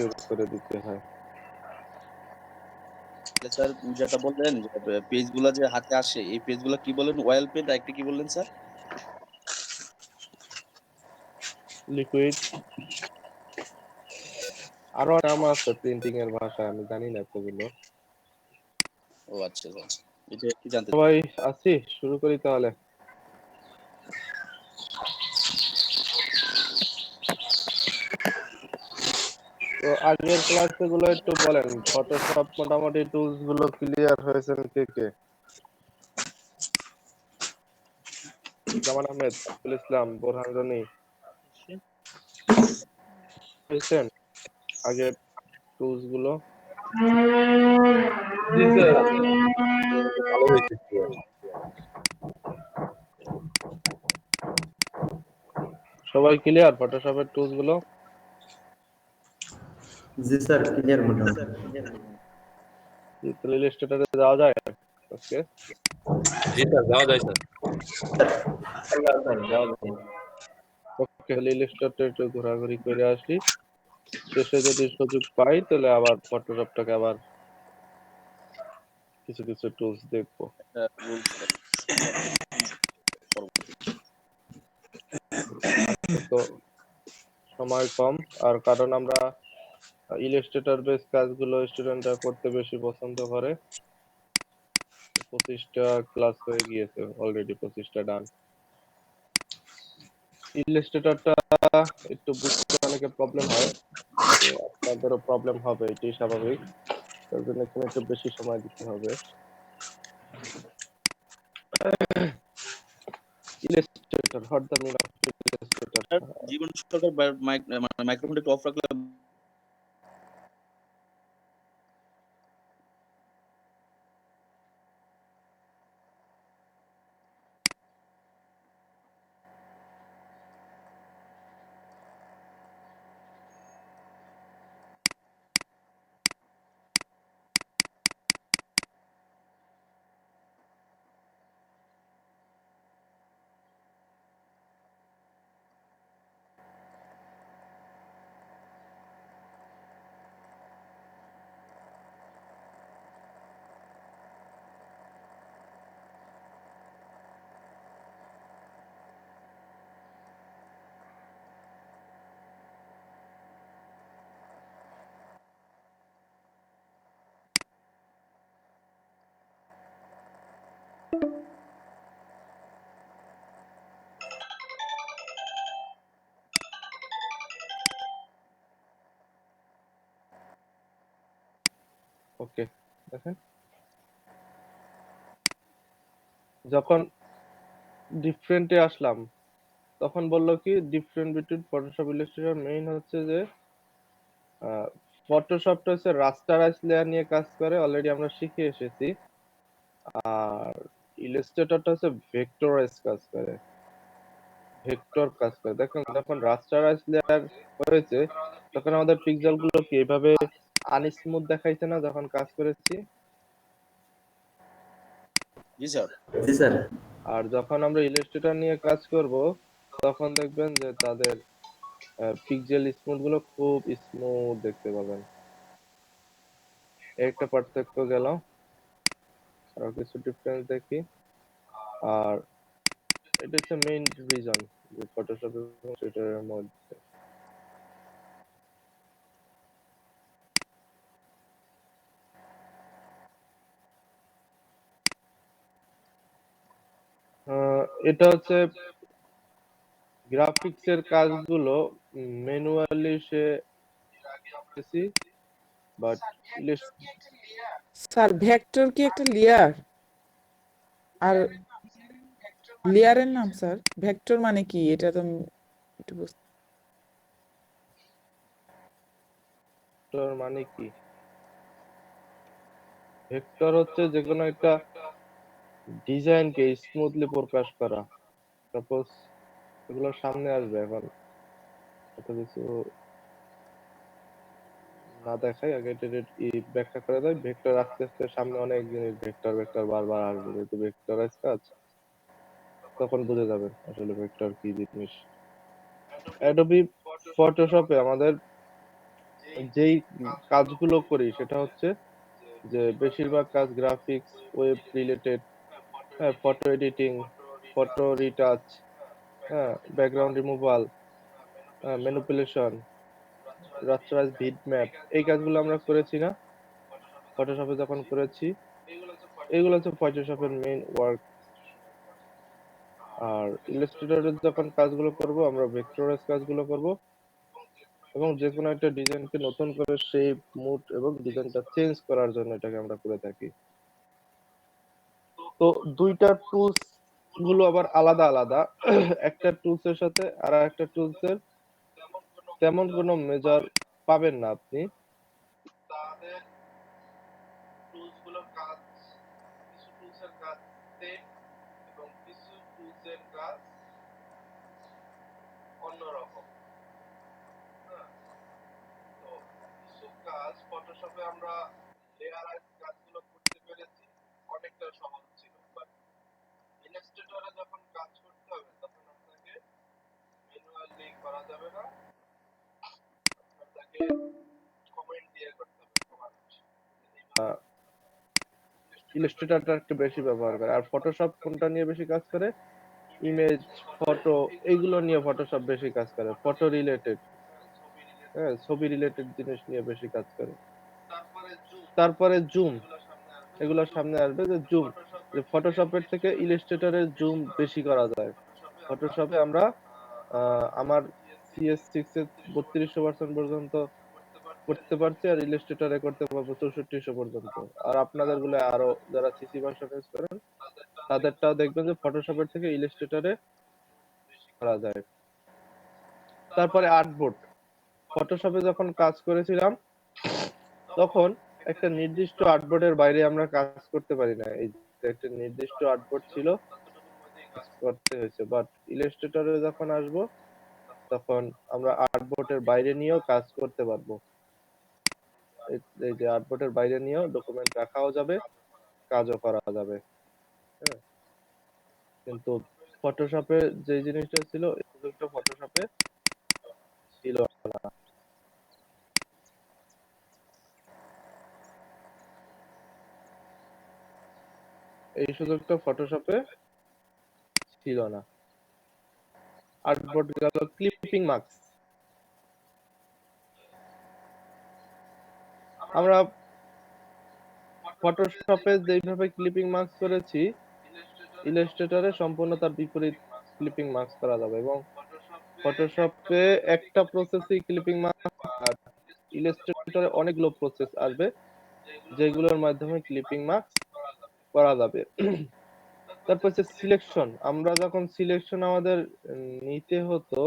Secure করে দিতে হয়। স্যার যেটা বললেন যে পেজগুলা যে হাতে আসে এই পেজগুলা কি বলেন? অয়েল পেন্ট আর একটা কি বললেন স্যার? লিকুইড আরো নাম আছে প্রিন্টিং এর ভাষা, আমি জানি না এতগুলো। ও আচ্ছা আচ্ছা, এটা কি জানতে সবাই আছি, শুরু করি তাহলে। তো আগের ক্লাসে গুলো একটু বলেন, ফটোশপ মোটামুটি টুলস গুলো ক্লিয়ার হয়েছে কে কে? জামান আহমেদ, আব্দুল ইসলাম, বোরহান রনি হয়েছেন আগের টুলস গুলো? জি স্যার, ভালো হয়েছে। সবাই ক্লিয়ার ফটোশপের টুলস গুলো? জি স্যার, ক্লিয়ার মোটামুটি। ইলাস্ট্রেটরে যাওয়া যায় আজকে? জি স্যার, যাওয়া যায় স্যার। স্যার যাওয়া যায়। ওকে, ইলাস্ট্রেটরে একটু ঘোরাঘুরি করে আসি, শেষে যদি সুযোগ পাই তাহলে আবার ফটোশপটাকে আবার কিছু কিছু টুলস দেখবো। একটা রুলস তো সময় কম, আর কারণ আমরা ইলাস্ট্রেটর বেস কাজগুলো স্টুডেন্টরা করতে বেশি পছন্দ করে। 25টা ক্লাস হয়ে গিয়েছে অলরেডি, 25টা ডান। ইলাস্ট্রেটরটা একটু বুঝতে অনেকে প্রবলেম হয়, তো আপনাদেরও প্রবলেম হবে, এটাই স্বাভাবিক। তার জন্য এখানে একটু বেশি সময় দিতে হবে। Illustrator, what the mean of illustrator? Jibon Sarkar মাইক্রোফোনটা একটু অফ রাখলে ওকে, দেখেন যখন ডিফারেন্টে আসলাম তখন বললো কি different between Photoshop Illustrator main হচ্ছে যে ফটোশপটা হচ্ছে রাস্টারাইজ লেয়ার নিয়ে কাজ করে, অলরেডি আমরা শিখে এসেছি। আর ইলাস্ট্রেটরটা হচ্ছে ভেক্টরাইজ কাজ করে, ভেক্টর কাজ করে। দেখুন যখন রাস্টারাইজ লেয়ার হয়েছে তখন আমাদের পিক্সেল গুলো কি এভাবে আনস্মুথ দেখাইছে না যখন কাজ করেছি? জি স্যার। জি স্যার। আর যখন আমরা ইলাস্ট্রেটর নিয়ে কাজ করব তখন দেখবেন যে তাদের পিক্সেল স্মুথ গুলো খুব স্মুথ দেখতে পাবেন। একটা পার্থক্য গেল, আরো কিছু ডিফারেন্স দেখি। আর এটা হচ্ছে মেইন রিজন যে ফটোশপ এবং ইলাস্ট্রেটরের মধ্যে। এটা হচ্ছে গ্রাফিক্স এর কাজগুলো manually say but sir vector কি একটা লেয়ার? আর লেয়ারের নাম স্যার? ভেক্টর মানে কি এটা তো একটু ভেক্টর মানে কি? ভেক্টর হচ্ছে যে কোনো একটা ডিজাইনকে স্মুথলি প্রকাশ করা। সাপোজ এগুলো সামনে আসবে, এখন এত কিছু না দেখাই, আগে এটা ব্যাখ্যা করে দেয়। ভেক্টর আস্তে আস্তে সামনে অনেক জিনিস ভেক্টর ভেক্টর বারবার আসবে, যেহেতু ভেক্টরাইজ কাজ, তখন বুঝে যাবেন আসলে ভেক্টর কি জিনিস। অ্যাডোবি ফটোশপে আমাদের যেই কাজগুলো করি সেটা হচ্ছে যে বেশিরভাগ কাজ গ্রাফিক্স, ওয়েব রিলেটেড, হ্যাঁ, ফটো এডিটিং, ফটো রিটাচ, হ্যাঁ, background removal, manipulation, rasterise bit map, এই কাজগুলো আমরা করেছি না ফটোশপে যখন করেছি। এগুলো হচ্ছে ফটোশপের মেইন ওয়ার্ক। আর ইলাস্ট্রেটরে যখন কাজগুলো করব আমরা ভেক্টরাইজ কাজগুলো করব, এবং যে কোনো একটা ডিজাইনকে নতুন করে শেপ, মুড এবং ডিজাইনটা চেঞ্জ করার জন্য এটাকে আমরা করে থাকি। তো দুইটা টুলস গুলো আবার আলাদা আলাদা। একটা টুলস এর সাথে আর একটা টুলস এর তেমন কোনো মেজর পাবেন না আপনি। তাদের টুলস গুলোর কাজ, কিছু টুলস এর কাজ সেম এবং কিছু টুলস এর কাজ অন্যরকম। হ্যাঁ, তো কিছু কাজ ফটোশপে আমরা লেয়ারাইজ কাজগুলো করতে পেরেছি, অনেকটা সহজ ছিল, বাট ইলাস্ট্রেটরে যখন কাজ করতে হবে তখন আপনাকে ম্যানুয়ালি করা যাবে না, আপনাকে কমেন্ট দিয়ে করতে হবে। ইলাস্ট্রেটরটা একটু বেশি ব্যবহার করে। আর ফটোশপ কোনটা নিয়ে বেশি কাজ করে? ইমেজ, ফটো, এইগুলো নিয়ে ফটোশপ বেশি কাজ করে, ফটো রিলেটেড, হ্যাঁ, ছবি রিলেটেড জিনিস নিয়ে বেশি কাজ করে। তারপরে জুম, এগুলো সামনে আসবে। যে জুম, যে ফটোশপের থেকে ইলাস্ট্রেটরের জুম বেশি করা যায়। ফটোশপে আমরা আমার CS6 এর 3200% পর্যন্ত করতে পারছি, আর ইলাস্ট্রেটরে করতে পারবো 6400 পর্যন্ত। আর আপনাদের গুলো আরো যারা সিসি ভার্সন ইউজ করেন তাদেরটাও দেখবেন যে ফটোশপের থেকে ইলাস্ট্রেটরে করা যায়। তারপরে আর্টবোর্ড, ফটোশপে যখন কাজ করেছিলাম তখন একটা নির্দিষ্ট আর্টবোর্ডের বাইরে আমরা কাজ করতে পারি না। এই যে একটা নির্দিষ্ট আর্টবোর্ড ছিল, কাজ করতে হয়েছে। বাট ইলাস্ট্রেটরে যখন আসবো তখন আমরা আর্টবোর্ডের বাইরে নিয়েও কাজ করতে পারবো। এই যে আর্টবোর্ডের বাইরে নিয়েও ডকুমেন্ট রাখাও যাবে, কাজও করা যাবে। হ্যাঁ, কিন্তু ফটোশপে যে জিনিসটা ছিল এই সুযোগটা ফটোশপে ছিল না। এই সুযোগটা ফটোশপে ছিল না। আর্টবোর্ড গেল, ক্লিপিং মার্কস, আমরা ফটোশপে যেইভাবে ক্লিপিং মার্কস করেছি ইলাস্ট্রেটরে সম্পূর্ণ তার বিপরীত ক্লিপিং মার্কস করা যাবে। এবং ফটোশপে একটা প্রসেসই ক্লিপিং মার্কস, আর ইলাস্ট্রেটরে অনেকগুলো প্রসেস আসবে যেগুলোর মাধ্যমে ক্লিপিং মার্কস করা যাবে। তারপর হচ্ছে সিলেকশন, আমরা যখন সিলেকশন আমাদের নিতে হতো,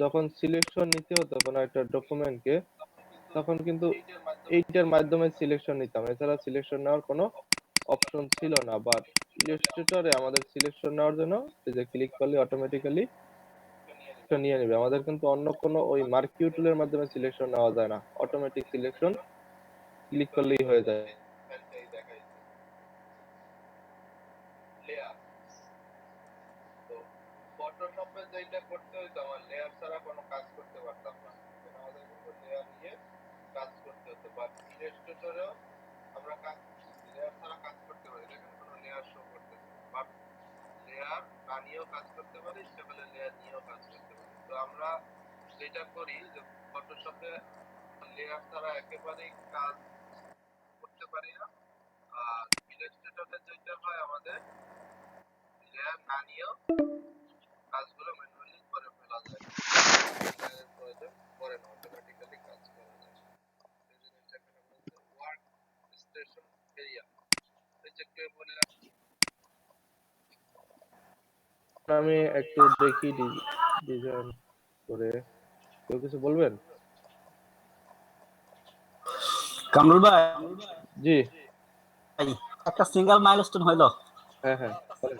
যখন সিলেকশন নিতে হতো কোনো একটা ডকুমেন্টকে, তখন কিন্তু এইটার মাধ্যমে সিলেকশন নিতাম, এছাড়া সিলেকশন নেওয়ার কোনো অপশন ছিল না। বাট ইলাস্ট্রেটরে আমাদের সিলেকশন নেওয়ার জন্য এই যে ক্লিক করলে অটোমেটিক্যালি নিয়ে নেবে। আমাদের কিন্তু অন্য কোনো ওই মার্কিউ টুলের মাধ্যমে সিলেকশন নেওয়া যায় না, অটোমেটিক সিলেকশন ক্লিক করলেই হয়ে যায়। লেয়ার, তো ফটোশপে যেটা করতে হইতো আমার লেয়ার ছাড়া কোনো কাজ করতে পারতাম না, আমাদের কিন্তু লেয়ার নিয়ে কাজ করতে হতো। বাট ইলাস্ট্রেটরেও আমরা কাজ লেয়ার ছাড়া কাজ করতে পারি, এখানে কোনো লেয়ার শো করতেছে, বাট লেয়ার না নিয়েও কাজ করতে পারি, সেগুলো লেয়ার নিয়েও কাজ করতে পারি। তো আমরা যেটা করি যে ফটোশপে লেয়ার ছাড়া একেবারেই কাজ করতে পারি না, আর ইলাস্ট্রেটরে যেটা হয় আমাদের লেয়ার না নিয়েও কাজগুলো ম্যানুয়ালি করে ফেলা যায়, লেয়ারের প্রয়োজন পড়ে না, অটোমেটিক্যালি কাজ করা যায়। এই জিনিসটাকে আমরা ওয়ার্ক স্টেশন এরিয়া, এই যে কেউ বললাম আমি একটু দেখি ডিজাইন করে, কেউ কিছু বলবেন? কামরুল ভাই, জি, একটা সিঙ্গেল মাইলস্টোন হইলো। হ্যাঁ হ্যাঁ বলেন।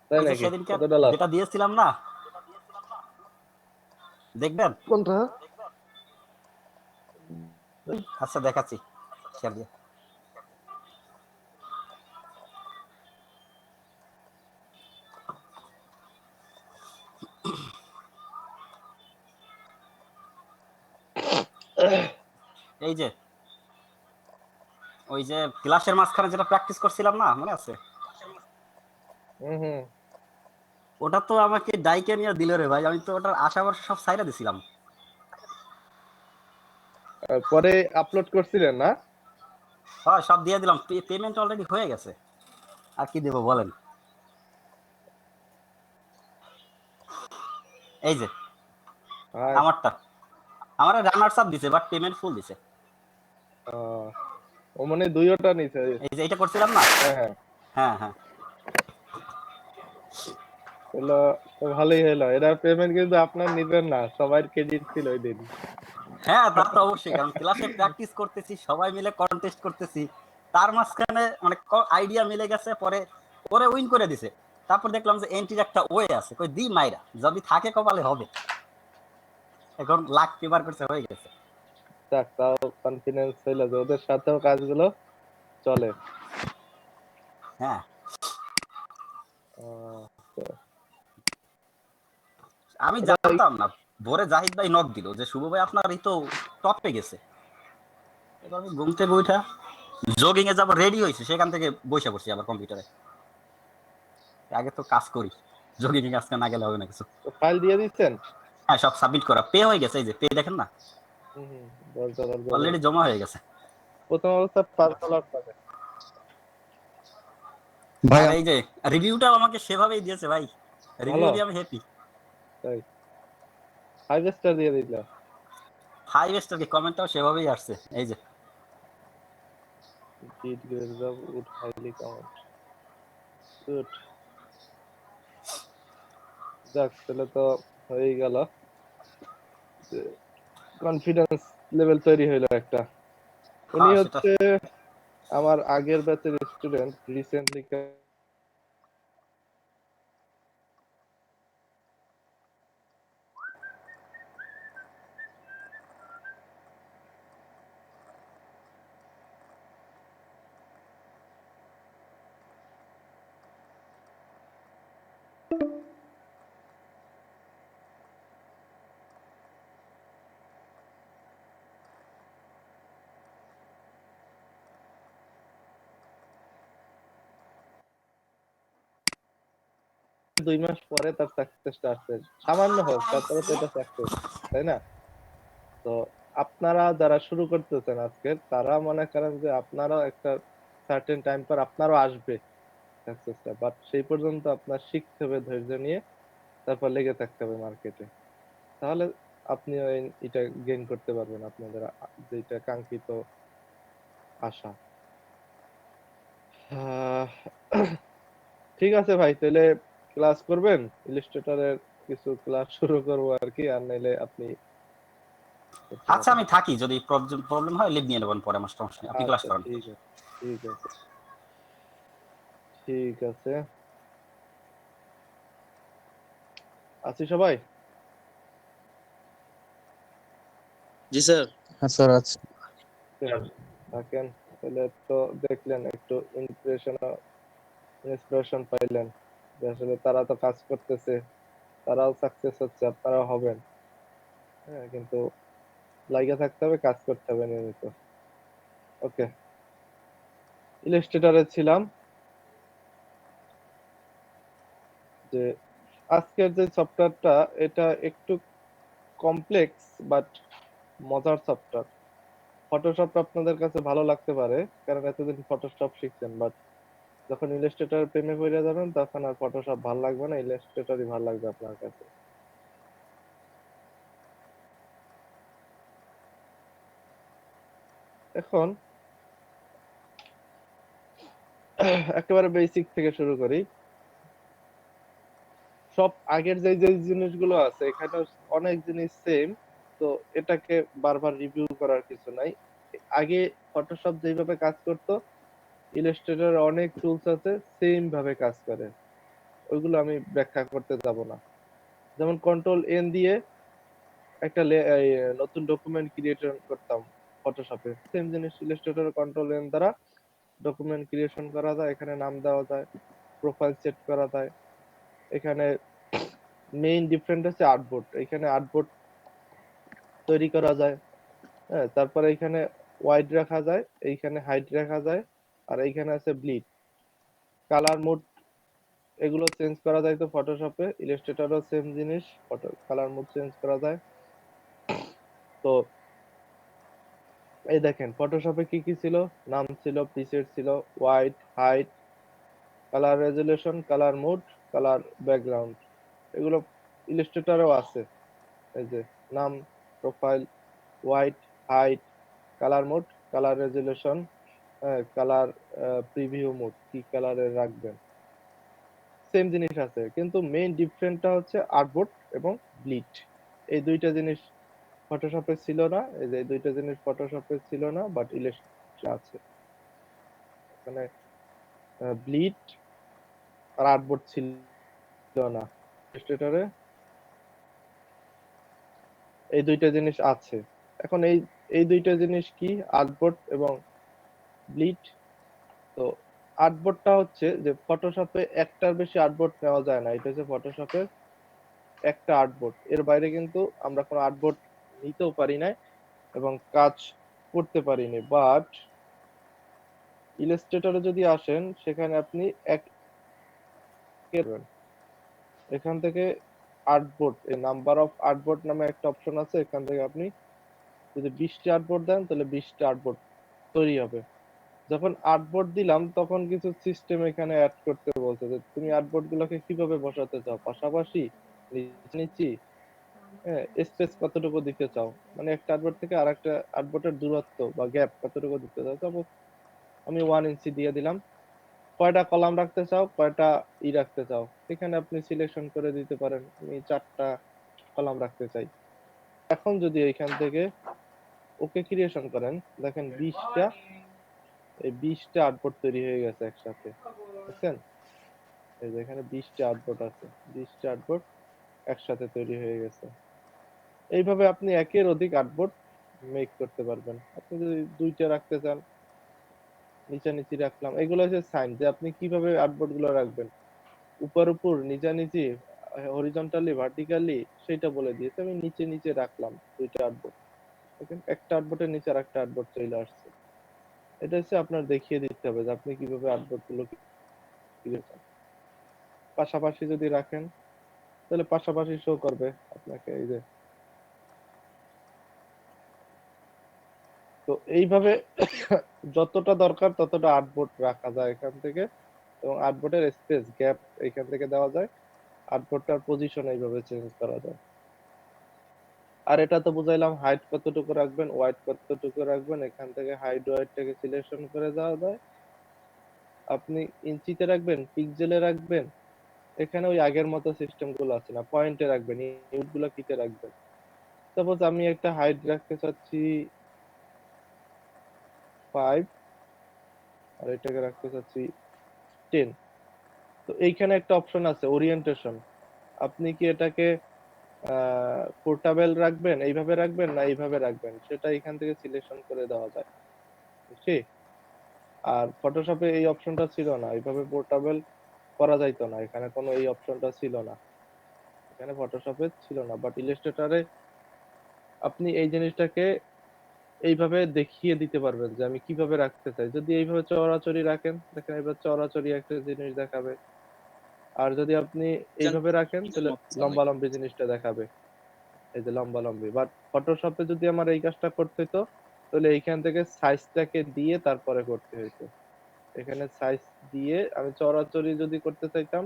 তাই ওই যে নাকি? সেদিনকে কত ডলার? যেটা দিয়েছিলাম না, দেখবেন? কোনটা? আচ্ছা দেখাচ্ছি, শেয়ার দিয়ে। এই যে ওই যে ক্লাসের মাঝখানে যেটা প্র্যাকটিস করছিলাম না, মনে আছে? হুম। ওটা তো আমাকে ডাইকে নিয়ে দিল রে ভাই, আমি তো ওটার আশা ভরসা সব সাইরা দিছিলাম। পরে আপলোড করছিলেন না? হ্যাঁ, সব দিয়ে দিলাম, পেমেন্ট অলরেডি হয়ে গেছে, আর কি দেবো বলেন? এই যে হ্যাঁ। আমারটা, আমার রানার্স আপ দিছে, বাট পেমেন্ট ফুল দিছে। ও মানে দুইটা নিছে। এই যে এটা করছিলাম না। হ্যাঁ। হ্যাঁ হ্যাঁ। হলো তো ভালোই হলো। এরা পেমেন্ট কিন্তু আপনার নিবেন না, সবার ক্রেডিট ছিল ওই দিন। হ্যাঁ, তা তো অবশ্যই, কারণ ক্লাসে প্র্যাকটিস করতেছি, সবাই মিলে কন্টেস্ট করতেছি, তার মাঝখানে মানে আইডিয়া মিলে গেছে, পরে পরে উইন করে দিছে। তারপর দেখলাম যে এন্ট্রির একটা ওয়ে আছে, কই দি মাইরা যদি থাকে কপালে হবে। এখন লাখ পেপার করছে, হয়ে গেছে। যাক, তাও কনফিডেন্স হইলো যে ওদের সাথেও কাজগুলো চলে। হ্যাঁ, আহ, আমি আচ্ছা, জানতাম না, ভোরে জাহিদ ভাই নক দিল যে শুভ ভাই আপনার এই তো টপে গেছে। এবার আমি ঘুম থেকে উঠা জগিং এ যাবো রেডি হয়েছে, সেখান থেকে বসে পড়ছি আবার কম্পিউটারে। আগে তো কাজ করি, জগিং এ আজকে না গেলে হবে না কিছু। ফাইল দিয়ে দিচ্ছেন? হ্যাঁ, সব সাবমিট করা, পে হয়ে গেছে। এই যে পে দেখেন না, হুম, $10 অলরেডি জমা হয়ে গেছে। প্রথম অবস্থা $5 পাবে। আর এই যে রিভিউটাও আমাকে সেভাবেই দিয়েছে ভাই, রিভিউ ভালো, দিয়ে আমি হ্যাপি। তাই 5 স্টার দিয়ে দিল। 5 স্টার কি, কমেন্টটাও সেভাবেই আসছে। এই যে Did great job, would highly comment. Good. যাক, তাহলে তো হয়েই গেল, কনফিডেন্স লেভেল তৈরি হইলো একটা। উনি হ্যাঁ সেটা। হচ্ছে আমার আগের ব্যাচের স্টুডেন্ট, রিসেন্টলি। 2 মাস পরে তার সাকসেসটা আসছে, সামান্য হোক তারপরে তো এটা সাকসেস, তাই না? তো আপনারা যারা শুরু করতেছেন আজকে, তারা মনে করেন যে আপনারাও একটা সার্টেন টাইম পর আপনারও আসবে সাকসেসটা, বাট সেই পর্যন্ত আপনার শিখতে হবে, ধৈর্য নিয়ে তারপর লেগে থাকতে হবে মার্কেটে। তাহলে আপনি এটা গেইন করতে পারবেন, আপনাদের যেটা কাঙ্ক্ষিত আশা। আহ, ঠিক আছে ভাই, তাহলে ক্লাস করবেন, ইলাস্ট্রেটরের কিছু ক্লাস শুরু করবো আর কি, আর নাইলে আপনি। আচ্ছা, আমি থাকি, যদি প্রবলেম হয় লিভ নিয়ে নেবেন পরে, আমার সমস্যা নেই, আপনি ক্লাস আচ্ছা, করেন। ঠিক আছে, ঠিক আছে, ঠিক আছে। আছি সবাই? জি স্যার। হ্যাঁ স্যার আছে। থাকেন। তাহলে তো দেখলেন, একটু ইন্সপিরেশন পাইলেন যে আসলে তারা তো কাজ করতেছে, তারাও সাকসেস হচ্ছে, আপনারাও হবেন। হ্যাঁ, কিন্তু লাইগা থাকতে হবে, কাজ করতে হবে নিয়মিত। ওকে, ইলাস্ট্রেটরে ছিলাম। যে আজকের যে সফটওয়্যারটা, এটা একটু কমপ্লেক্স বাট মজার সফটওয়্যার। ফটোশপ আপনাদের কাছে ভালো লাগতে পারে, কারণ এতদিন ফটোশপ শিখছেন, বাট যখন ইলাস্ট্রেটর প্রেমে পড়ে যাবেন তখন আর ফটোশপ ভালো লাগবে না, ইলাস্ট্রেটরই ভালো লাগবে আপনার কাছে। এখন একেবারে বেসিক থেকে শুরু করি। সব আগের যে যে জিনিসগুলো আছে, এখানে অনেক জিনিস সেম, তো এটাকে বারবার রিভিউ করার কিছু নাই। আগে ফটোশপ যেভাবে কাজ করতো, ইলাস্ট্রেটর অনেক টুলস আছে সেম ভাবে কাজ করে, ওইগুলো আমি ব্যাখ্যা করতে যাব না। যেমন কন্ট্রোল N দিয়ে একটা নতুন ডকুমেন্ট ক্রিয়েশন করতাম ফটোশপে, সেম জিনিস ইলাস্ট্রেটর কন্ট্রোল N দ্বারা ডকুমেন্ট ক্রিয়েশন করা যায়, এখানে নাম দেওয়া যায়, প্রোফাইল সেট করা যায়। এখানে মেইন ডিফারেন্ট হচ্ছে আর্টবোর্ড, এখানে আর্টবোর্ড তৈরি করা যায়, হ্যাঁ, তারপরে এখানে ওয়াইড রাখা যায়, এইখানে হাইট রাখা যায়, আর এইখানে আছে ব্লিড, কালার মোড, এগুলো চেঞ্জ করা যায় তো ফটোশপে। ইলাস্ট্রেটরও সেম জিনিস, ফটো কালার মোড চেঞ্জ করা যায়। তো এই দেখেন ফটোশপে কি কি ছিল, নাম ছিল, প্রিসেট ছিল, wide, height, colour resolution, colour mode, colour background, এগুলো ইলাস্ট্রেটরেও আছে। এই যে নাম, profile, wide, height, colour mode, colour resolution, colour preview mode, কি কালারের রাখবেন, সেম জিনিস আছে, কিন্তু মেইন ডিফারেন্টটা হচ্ছে আর্টবোর্ড এবং ব্লিড। এই দুইটা জিনিস ফটোশপে ছিল না, এই যে এই দুইটা জিনিস ফটোশপে ছিল না, বাট ইলাস্ট্রেটরে আছে। মানে ব্লিড আর আর্টবোর্ড ছিল না, ইলাস্ট্রেটরে এই দুইটা জিনিস আছে। এখন এই এই দুইটা জিনিস কি, আর্টবোর্ড এবং ব্লিড। তো আর্টবোর্ডটা হচ্ছে যে ফটোশপে একটার বেশি আর্টবোর্ড নেওয়া যায় না, এটা হচ্ছে ফটোশপের একটা আর্টবোর্ড, এর বাইরে কিন্তু আমরা কোনো আর্টবোর্ড নিতেও পারি না এবং কাজ করতে পারিনি। বাট ইলাস্ট্রেটরে যদি আসেন, সেখানে আপনি এখান থেকে আর্টবোর্ড, এই নাম্বার অফ আর্টবোর্ড নামে একটা অপশন আছে, এখান থেকে আপনি যদি 20টা আর্টবোর্ড দেন তাহলে 20টা আর্টবোর্ড তৈরি হবে। যখন আর্টবোর্ড দিলাম তখন কিছু সিস্টেম এখানে অ্যাড করতে বলছে যে তুমি আর্টবোর্ড গুলোকে কিভাবে বসাতে চাও, পাশাপাশি, নিচে, হ্যাঁ, স্পেস কতটুকু দিতে চাও, মানে একটা আর্টবোর্ড থেকে আরেকটা আর্টবোর্ডের দূরত্ব বা গ্যাপ কতটুকু দিতে চাও। তারপর আমি 1 ইঞ্চি দিয়ে দিলাম। কয়টা কলাম রাখতে চাও, কয়টা রাখতে চাও, এখানে আপনি সিলেকশন করে দিতে পারেন, আমি 4টা কলাম রাখতে চাই। এখন যদি এখান থেকে ওকে ক্রিয়েশন করেন, দেখেন 20টা, এই 20টা আর্টবোর্ড তৈরি হয়ে গেছে একসাথে, বুঝছেন? এই যে এখানে 20টা আর্টবোর্ড আছে, 20টা আর্টবোর্ড একসাথে তৈরি হয়ে গেছে। এইভাবে আপনি একের অধিক আর্টবোর্ড মেক করতে পারবেন। আপনি যদি 2টা রাখতে চান, নিচে রাখলাম, এগুলো হচ্ছে সাইন যে আপনি কিভাবে আর্টবোর্ড গুলো রাখবেন, উপর নিচে, হরিজন্টালি, ভার্টিক্যালি, সেটা বলে দিয়েছে। আমি নিচে রাখলাম 2টা আর্টবোর্ড, দেখেন একটা আর্টবোর্ডের নিচে আর একটা আর্টবোর্ড চলে আসছে। এটা হচ্ছে আপনার দেখিয়ে দিতে হবে যে আপনি কিভাবে আর্টবোর্ড গুলো দিয়েছেন। পাশাপাশি যদি রাখেন তাহলে পাশাপাশি শো করবে আপনাকে, এই যে। তো এইভাবে যতটা দরকার ততটা আর্টবোর্ড রাখা যায় এখান থেকে, এবং আর্টবোর্ডের স্পেস গ্যাপ এখান থেকে দেওয়া যায়, আর্টবোর্ডটার পজিশন এইভাবে চেঞ্জ করা যায়। আর এটা তো বুঝাইলাম হাইট কতটুকু রাখবেন, ওয়াইড কতটুকু রাখবেন, এখান থেকে হাইট ওয়াইডটাকে সিলেকশন করে দেওয়া যায়। আপনি ইঞ্চিতে রাখবেন, পিক্সেলে রাখবেন, এখানে ওই আগের মতো সিস্টেম গুলো আছে না, পয়েন্টে রাখবেন, ইউনিট গুলো কিতে রাখবেন। সাপোজ আমি একটা হাইট রাখতে চাচ্ছি 5, আর এটাকে রাখতে চাচ্ছি 10। তো এইখানে একটা অপশন আছে ওরিয়েন্টেশন, আপনি কি এটাকে পোর্টেবল রাখবেন, এইভাবে রাখবেন না এইভাবে রাখবেন, সেটা এখান থেকে সিলেকশন করে দেওয়া যায়, বুঝছি? আর ফটোশপে এই অপশনটা ছিল না, এইভাবে পোর্টেবল করা যাইতো না, এখানে কোনো এই অপশনটা ছিল না, এখানে ফটোশপে ছিল না। বাট ইলাস্ট্রেটরে আপনি এই জিনিসটাকে এইভাবে দেখিয়ে দিতে পারবেন যে আমি কিভাবে রাখতে চাই। যদি এইভাবে চড়াচড়ি রাখেন, দেখেন এবার চড়াচড়ি একটা জিনিস দেখাবে, আর যদি আপনি এইভাবে রাখেন তাহলে লম্বা লম্বি জিনিসটা দেখাবে, এই যে লম্বা লম্বি। বাট ফটোশপে যদি আমার এই কাজটা করতে হতো তাহলে এইখান থেকে সাইজটাকে দিয়ে তারপরে করতে হতো। এখানে সাইজ দিয়ে আমি চড়াচড়ি যদি করতে চাইতাম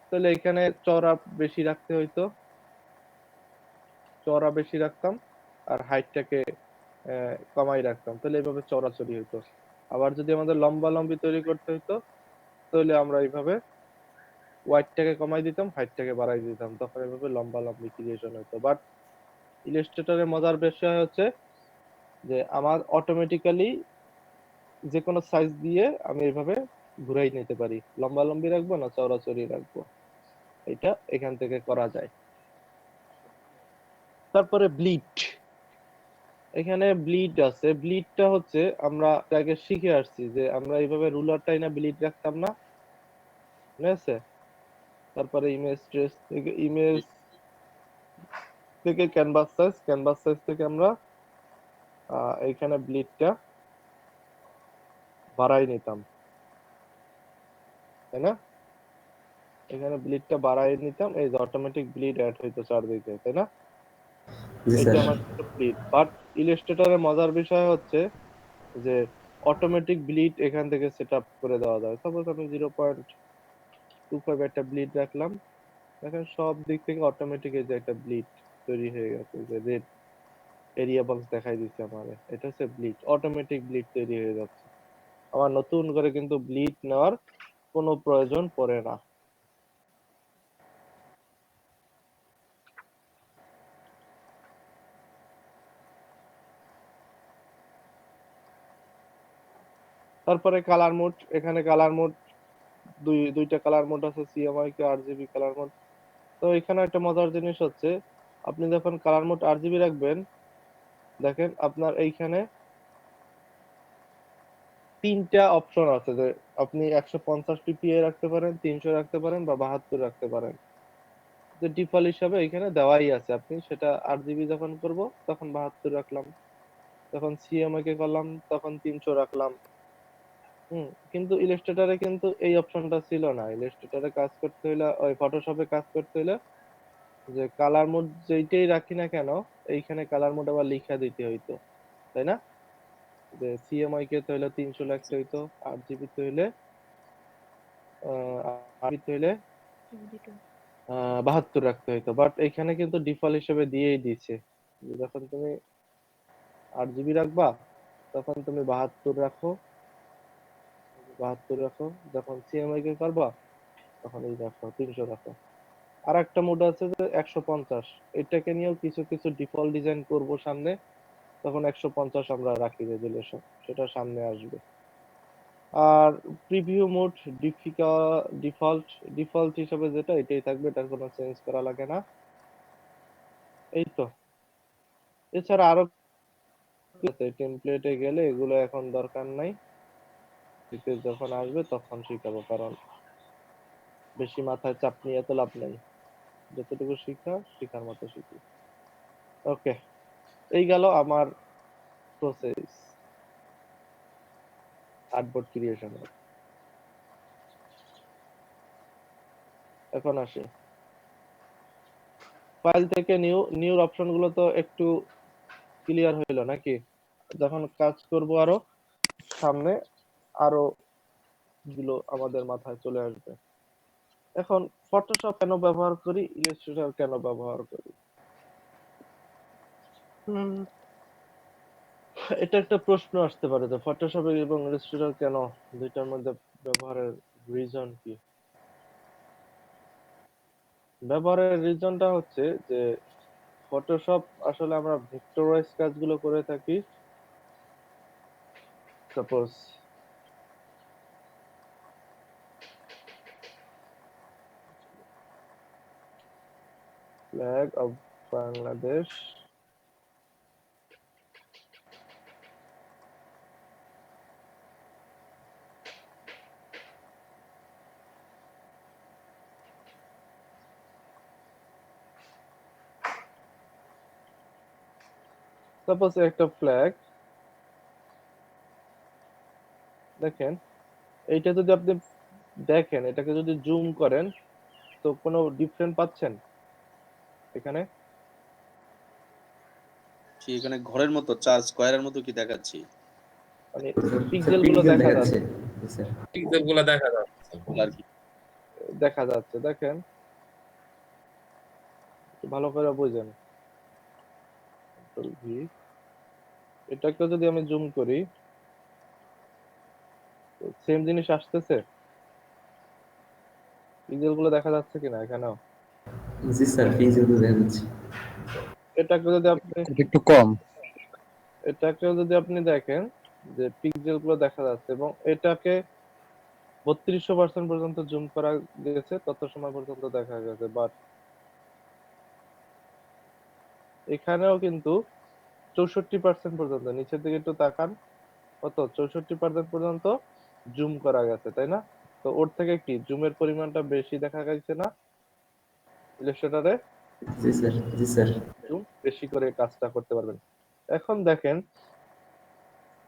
তাহলে এখানে চড়া বেশি রাখতে হইতো, চড়া বেশি রাখতাম, আর হাইটটাকে কমাই রাখতাম, তাহলে এইভাবে চড়াচড়ি হইতো। আবার যদি আমাদের লম্বা লম্বি তৈরি করতে হইতো তাহলে আমরা এইভাবে ওয়াইডটাকে কমাই দিতাম, হাইটটাকে বাড়াই দিতাম, তখন এইভাবে লম্বা লম্বি ক্রিয়েশন হতো। বাট ইলাস্ট্রেটরের মজার বিষয় হচ্ছে যে আমার অটোমেটিক্যালি যে কোনো সাইজ দিয়ে আমি এইভাবে ঘুরাই নিতে পারি, লম্বা লম্বি রাখবো না চওড়াচড়ি রাখবো, এটা এখান থেকে করা যায়। তারপরে ব্লিড, এখানে ব্লিড আছে। ব্লিডটা হচ্ছে আমরা আগে শিখে আসছি যে আমরা এইভাবে রুলার টাইনা ব্লিড রাখতাম না, মনে আছে? তারপরে ইমেজ ট্রেস থেকে, ইমেজ থেকে ক্যানভাস সাইজ, ক্যানভাস সাইজ থেকে আমরা এইখানে ব্লিডটা বাড়াই নিতাম, তাই না? এখানে ব্লিডটা বাড়াই নিতাম, এই যে অটোমেটিক ব্লিড অ্যাড হইতো চারদিকে, তাই না? জি এটা স্যার। আমার ব্লিড। বাট ইলাস্ট্রেটরের মজার বিষয় হচ্ছে যে অটোমেটিক ব্লিড এখান থেকে সেট আপ করে দেওয়া যায়। সাপোজ আমি 0.25 একটা ব্লিড রাখলাম, দেখেন সব দিক থেকে অটোমেটিক এই যে একটা ব্লিড তৈরি হয়ে গেছে, যে রেড এরিয়া বক্স দেখাই দিচ্ছে আমারে, এটা হচ্ছে ব্লিড, অটোমেটিক ব্লিড তৈরি হয়ে যাচ্ছে। আমার নতুন করে কিন্তু ব্লিড নেওয়ার কোনো প্রয়োজন পড়ে না। তারপরে কালার মোড, এখানে কালার মোড দুইটা কালার মোড আছে, সিএমআই কে আরজিবি কালার মোড। তো এখানে একটা মজার জিনিস হচ্ছে, আপনি যখন কালার মোড আরজিবি রাখবেন, দেখেন আপনার এইখানে তিনটা অপশন আছে, যে আপনি 150 পিপিএ রাখতে পারেন, 300 রাখতে পারেন, বা 72 রাখতে পারেন। যে ডিফল্ট হিসাবে এখানে দেওয়াই আছে, আপনি সেটা আরজিবি যখন করব তখন 72 রাখলাম, যখন সিএমআই কে করলাম তখন 300 রাখলাম। কিন্তু ইলাস্ট্রেটরে কিন্তু এই অপশনটা ছিল না। ইলাস্ট্রেটরে কাজ করতে হলে, ওই ফটোশপে কাজ করতে হলে, যে কালার মোড যেইটাই রাখি না কেন, এইখানে কালার মোড আবার লিখা দিতে হইতো, তাই না? যে সিএমআই কে তো হইলে 300 লিখতে হইতো, আরজিবি তে হইলে আরবি তে হইলে 72 রাখতে হইতো। বাট এখানে কিন্তু ডিফল্ট হিসেবে দিয়েই দিছে, যে যখন তুমি আরজিবি রাখবা তখন তুমি 72 রাখো, 72 রাখো, যখন সিএমআই কে করবা তখন এই রাখো 300 রাখো। আর একটা মোড আছে যে 150, এটাকে নিয়েও কিছু কিছু ডিফল্ট ডিজাইন করব সামনে, তখন 150 আমরা রাখি রেজুলেশন, সেটা সামনে আসবে। আর প্রিভিউ মোড ডিফল্ট ডিফল্ট হিসেবে যেটা এটাই থাকবে, এটার কোনো চেঞ্জ করা লাগে না। এই তো, এছাড়া আরো টেমপ্লেটে গেলে এগুলো এখন দরকার নাই, যখন আসবে তখন শিখাবো, কারণ বেশি মাথায় চাপ নিয়ে তো লাভ নাই, যতটুকু শিখার মতো শিখি। ওকে, এই গেল আমার প্রসেস আর্টবোর্ড ক্রিয়েশনের। এখন আসি ফাইল থেকে নিউর অপশন গুলো, তো একটু ক্লিয়ার হইলো নাকি? যখন কাজ করব আরো সামনে, আরো গুলো আমাদের মাথায় চলে আসবে। এখন ফটোশপ কেন ব্যবহার করি, ইলাস্ট্রেটর কেন ব্যবহার করি, এটা একটা প্রশ্ন আসতে পারে, যে ফটোশপ এবং ইলাস্ট্রেটর কেন, দুইটার মধ্যে ব্যবহারের রিজন কি? ব্যবহারের রিজনটা হচ্ছে যে ফটোশপ আসলে আমরা ভেক্টরাইজ কাজগুলো করে থাকি। Suppose flag of Bangladesh, suppose একটা ফ্ল্যাগ, দেখেন এইটা যদি আপনি দেখেন, এটাকে যদি জুম করেন তো কোনো ডিফারেন্ট পাচ্ছেন এখানে? এখানে ঘরের মতো 4 স্কয়ারের মতো কি দেখাচ্ছি? মানে স্যার পিক্সেল গুলো পিক্সেল দেখা দেখাচ্ছে। যাচ্ছে, জি স্যার। পিক্সেল গুলা দেখা যাচ্ছে। আর কি দেখা যাচ্ছে, দেখেন একটু ভালো করে বুঝেন। কন্ট্রোল ভি, এটাকে যদি আমি জুম করি, সেম জিনিস আসতেছে, পিক্সেল গুলো দেখা যাচ্ছে কিনা এখানেও? জি স্যার পিক্সেল দেখা যাচ্ছে। এটাকে যদি আপনি একটু কম। এটাকেও যদি আপনি দেখেন, যে পিক্সেল গুলো দেখা যাচ্ছে, এবং এটাকে 3200% পর্যন্ত জুম করা গেছে, তত সময় পর্যন্ত দেখা গেছে। বাট এখানেও কিন্তু 64% পর্যন্ত, নিচের দিকে একটু তাকান, কত 64% পর্যন্ত জুম করা গেছে, তাই না? তো ওর থেকে কি জুমের পরিমাণটা বেশি দেখা গেছে না ইলাস্ট্রেটরে? জি স্যার। জি স্যার। জুম বেশি করে কাজটা করতে পারবেন। এখন দেখেন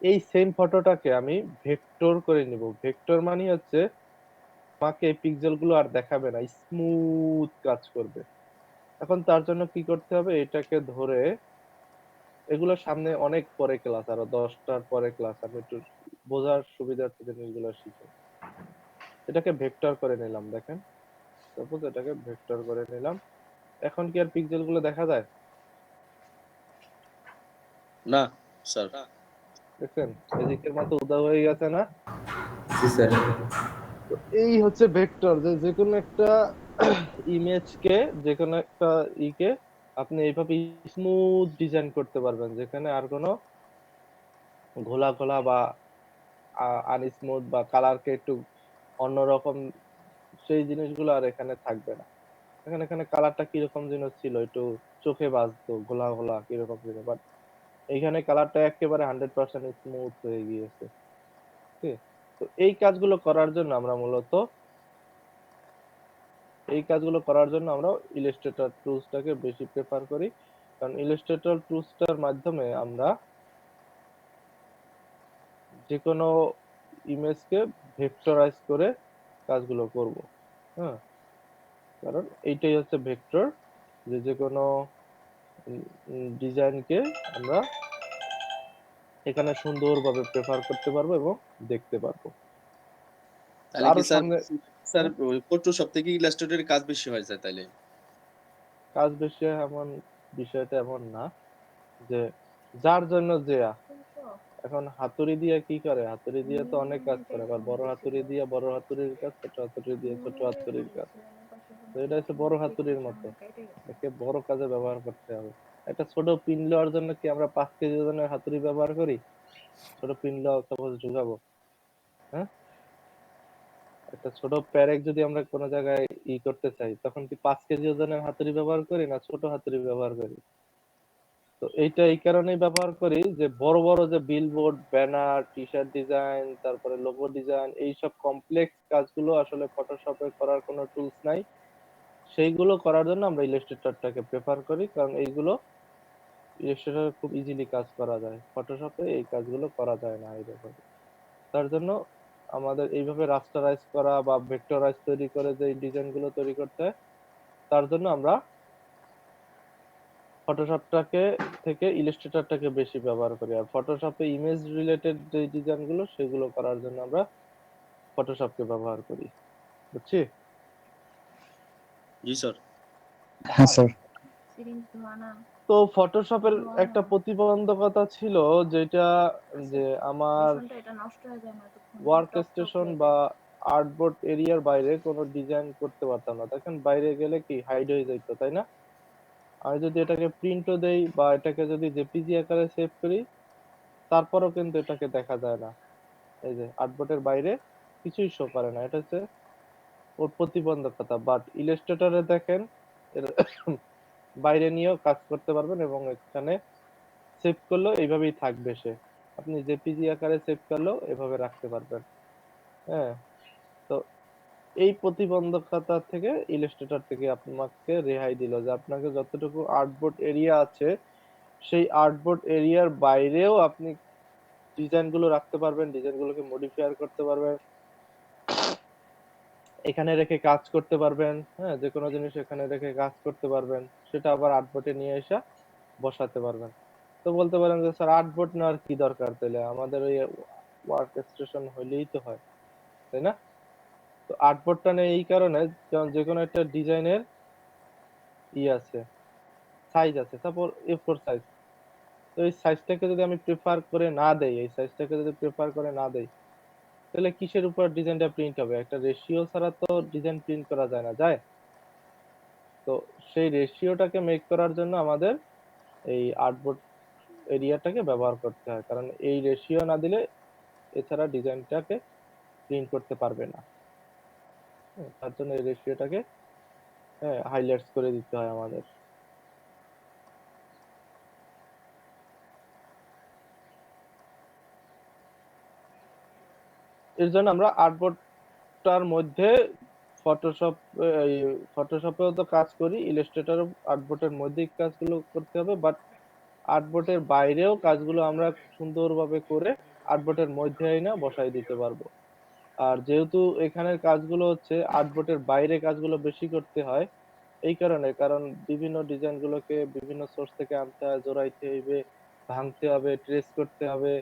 এই সেম ফটোটাকে আমি ভেক্টর করে নিব। ভেক্টর মানে হচ্ছে আমাকে এই পিক্সেল গুলো আর দেখাবে না, স্মুথ কাজ করবে। এখন তার জন্য কি করতে হবে, এটাকে ধরে, এগুলো সামনে অনেক পরে ক্লাস, আরো 10টার পরে ক্লাস, আমি একটু বোঝার সুবিধার্থে জিনিসগুলো শিখে এটাকে ভেক্টর করে নিলাম। দেখেন, সাপোজ এটাকে ভেক্টর করে নিলাম। এখন কি আর পিক্সেল গুলো দেখা যায়? না স্যার। দেখছেন ম্যাজিকের মতো উদা হয়ে গেছে না? জি স্যার। তো এই হচ্ছে ভেক্টর, যে যে কোনো একটা ইমেজকে, যে কোনো একটা ইকে আপনি এইভাবে স্মুথ ডিজাইন করতে পারবেন, যেখানে আর কোনো ঘোলা ঘোলা বা আনস্মুথ বা কালারকে একটু অন্যরকম, সেই জিনিসগুলো আর এখানে থাকবে না। এখানে এখানে কালারটা কিরকম যেন ছিল, একটু চোখে বাজতো, ঘোলা ঘোলা কিরকম ছিল, বাট এইখানে কালারটা একেবারে 100% স্মুথ হয়ে গিয়েছে। ঠিক আছে? তো এই কাজগুলো করার জন্য আমরা মূলত, এই কাজগুলো করার জন্য আমরা ইলাস্ট্রেটর টুলসটাকে বেশি প্রেফার করি, কারণ ইলাস্ট্রেটর টুলসটার মাধ্যমে আমরা যে কোনো ইমেজকে ভেক্টরাইজ করে কাজগুলো করব। হ্যাঁ, কারণ এইটাই হচ্ছে ভেক্টর, যে যে কোনো ডিজাইনকে আমরা এখানে সুন্দরভাবে প্রেফার করতে পারবো এবং দেখতে পারবো। তাহলে আরো কি স্যার, সামনে স্যার ফটোশপ থেকে ইলাস্ট্রেটরের কাজ বেশি হয়ে যায় তাইলে? কাজ বেশি হয় এমন বিষয়টা এমন না, যে যার জন্য যে এখন হাতুড়ি দিয়ে কি করে, হাতুড়ি দিয়ে তো অনেক কাজ করে, আবার বড় হাতুড়ি দিয়ে বড় হাতুড়ির কাজ, ছোট হাতুড়ি দিয়ে ছোট হাতুড়ির কাজ। তো এটা হচ্ছে বড় হাতুড়ির মতো, একে বড় কাজে ব্যবহার করতে হবে। একটা ছোট পিন লওয়ার জন্য কি আমরা 5 কেজি ওজনের হাতুড়ি ব্যবহার করি? ছোট পিন লওয়া সাপোজ ঢুকাবো, হ্যাঁ? একটা ছোট প্যারেক যদি আমরা কোনো জায়গায় করতে চাই, তখন কি 5 কেজি ওজনের হাতুড়ি ব্যবহার করি না ছোট হাতুড়ি ব্যবহার করি? তো এইটা এই কারণেই ব্যবহার করি যে বড় বড় যে billboard, banner, T shirt design, তারপরে লোগো ডিজাইন, এইসব কমপ্লেক্স কাজগুলো আসলে ফটোশপে করার কোনো টুলস নাই। সেইগুলো করার জন্য আমরা ইলাস্ট্রেটরটাকে প্রেফার করি, কারণ এইগুলো ইলাস্ট্রেটরে খুব ইজিলি কাজ করা যায়, ফটোশপে এই কাজগুলো করা যায় না এইভাবে। তার জন্য আমাদের এইভাবে রাস্টারাইজ করা বা ভেক্টরাইজ তৈরি করে যে ডিজাইনগুলো তৈরি করতে হয়, তার জন্য আমরা ফটোশপটাকে থেকে ইলাস্ট্রেটরটাকে বেশি ব্যবহার করি। আর ফটোশপে ইমেজ রিলেটেড যে ডিজাইনগুলো, সেগুলো করার জন্য আমরা ফটোশপকে ব্যবহার করি। বুঝছি? জি স্যার। হ্যাঁ স্যার। তো ফটোশপের একটা প্রতিবন্ধকতা ছিল, যেটা যে আমার ওয়ার্ক স্টেশন বা আর্টবোর্ড এরিয়ার বাইরে কোনো ডিজাইন করতে পারতাম না। দেখেন বাইরে গেলে কি হাইড হয়ে যেত, তাই না? আমি যদি এটাকে প্রিন্টও দেই বা এটাকে যদি জেপিজি আকারে সেভ করি, তারপরেও কিন্তু এটাকে দেখা যায় না। এই যে আর্টবোর্ডের বাইরে কিছুই শো করে না, এটা হচ্ছে ওর প্রতিবন্ধকতা। বাট ইলাস্ট্রেটরে দেখেন, এর বাইরে নিয়েও কাজ করতে পারবেন এবং এখানে সেভ করলেও এইভাবেই থাকবে সে। আপনি জেপিজি আকারে সেভ করলেও এভাবে রাখতে পারবেন। হ্যাঁ, তো এই প্রতিবন্ধকতা থেকে ইলাস্ট্রেটর থেকে আপনাকে রেহাই দিল, যে আপনাকে যতটুকু আর্টবোর্ড এরিয়া আছে, সেই আর্টবোর্ড এরিয়ার বাইরেও আপনি ডিজাইন গুলো রাখতে পারবেন, ডিজাইন গুলোকে মডিফায়ার করতে পারবেন, এখানে রেখে কাজ করতে পারবেন। হ্যাঁ, যে কোনো জিনিস এখানে রেখে কাজ করতে পারবেন, সেটা আবার আর্টবোর্ডে নিয়ে এসে বসাতে পারবেন। তো বলতে পারেন যে স্যার আর্টবোর্ড নেওয়ার কি দরকার, তাহলে আমাদের ওই ওয়ার্ক স্টেশন হইলেই তো হয়, তাই না? তো আর্টবোর্ডটা নেই এই কারণে, কারণ যে কোনো একটা ডিজাইনের আছে, সাইজ আছে, তারপর A4 সাইজ। তো এই সাইজটাকে যদি আমি প্রেফার করে না দেই, এই সাইজটাকে যদি প্রেফার করে না দেই, তাহলে কিসের উপর ডিজাইনটা প্রিন্ট হবে? একটা রেশিও ছাড়া তো ডিজাইন প্রিন্ট করা যায় না, যায়? তো সেই রেশিওটাকে মেক করার জন্য আমাদের এই আর্টবোর্ড এরিয়াটাকে ব্যবহার করতে হয়, কারণ এই রেশিও না দিলে এছাড়া ডিজাইনটাকে প্রিন্ট করতে পারবে না। তার জন্য এই রেশিওটাকে হাইলাইটস করে দিতে হয় আমাদের। এর জন্য আমরা আর্টবোর্ডটার মধ্যে ফটোশপ, এই ফটোশপেও তো কাজ করি, ইলাস্ট্রেটর আর্টবোর্ডের মধ্যেই কাজগুলো করতে হবে, বাট আর্টবোর্ডের বাইরেও কাজগুলো আমরা সুন্দরভাবে করে আর্টবোর্ডের মধ্যে না বসাই দিতে পারবো। আর যেহেতু এখানের কাজগুলো হচ্ছে আর্টবোর্ডের বাইরে কাজগুলো বেশি করতে হয়, এই কারণে, কারণ বিভিন্ন ডিজাইন গুলোকে বিভিন্ন সোর্স থেকে আনতে হয়, জোড়াইতে হইবে, ভাঙতে হবে, ট্রেস করতে হবে,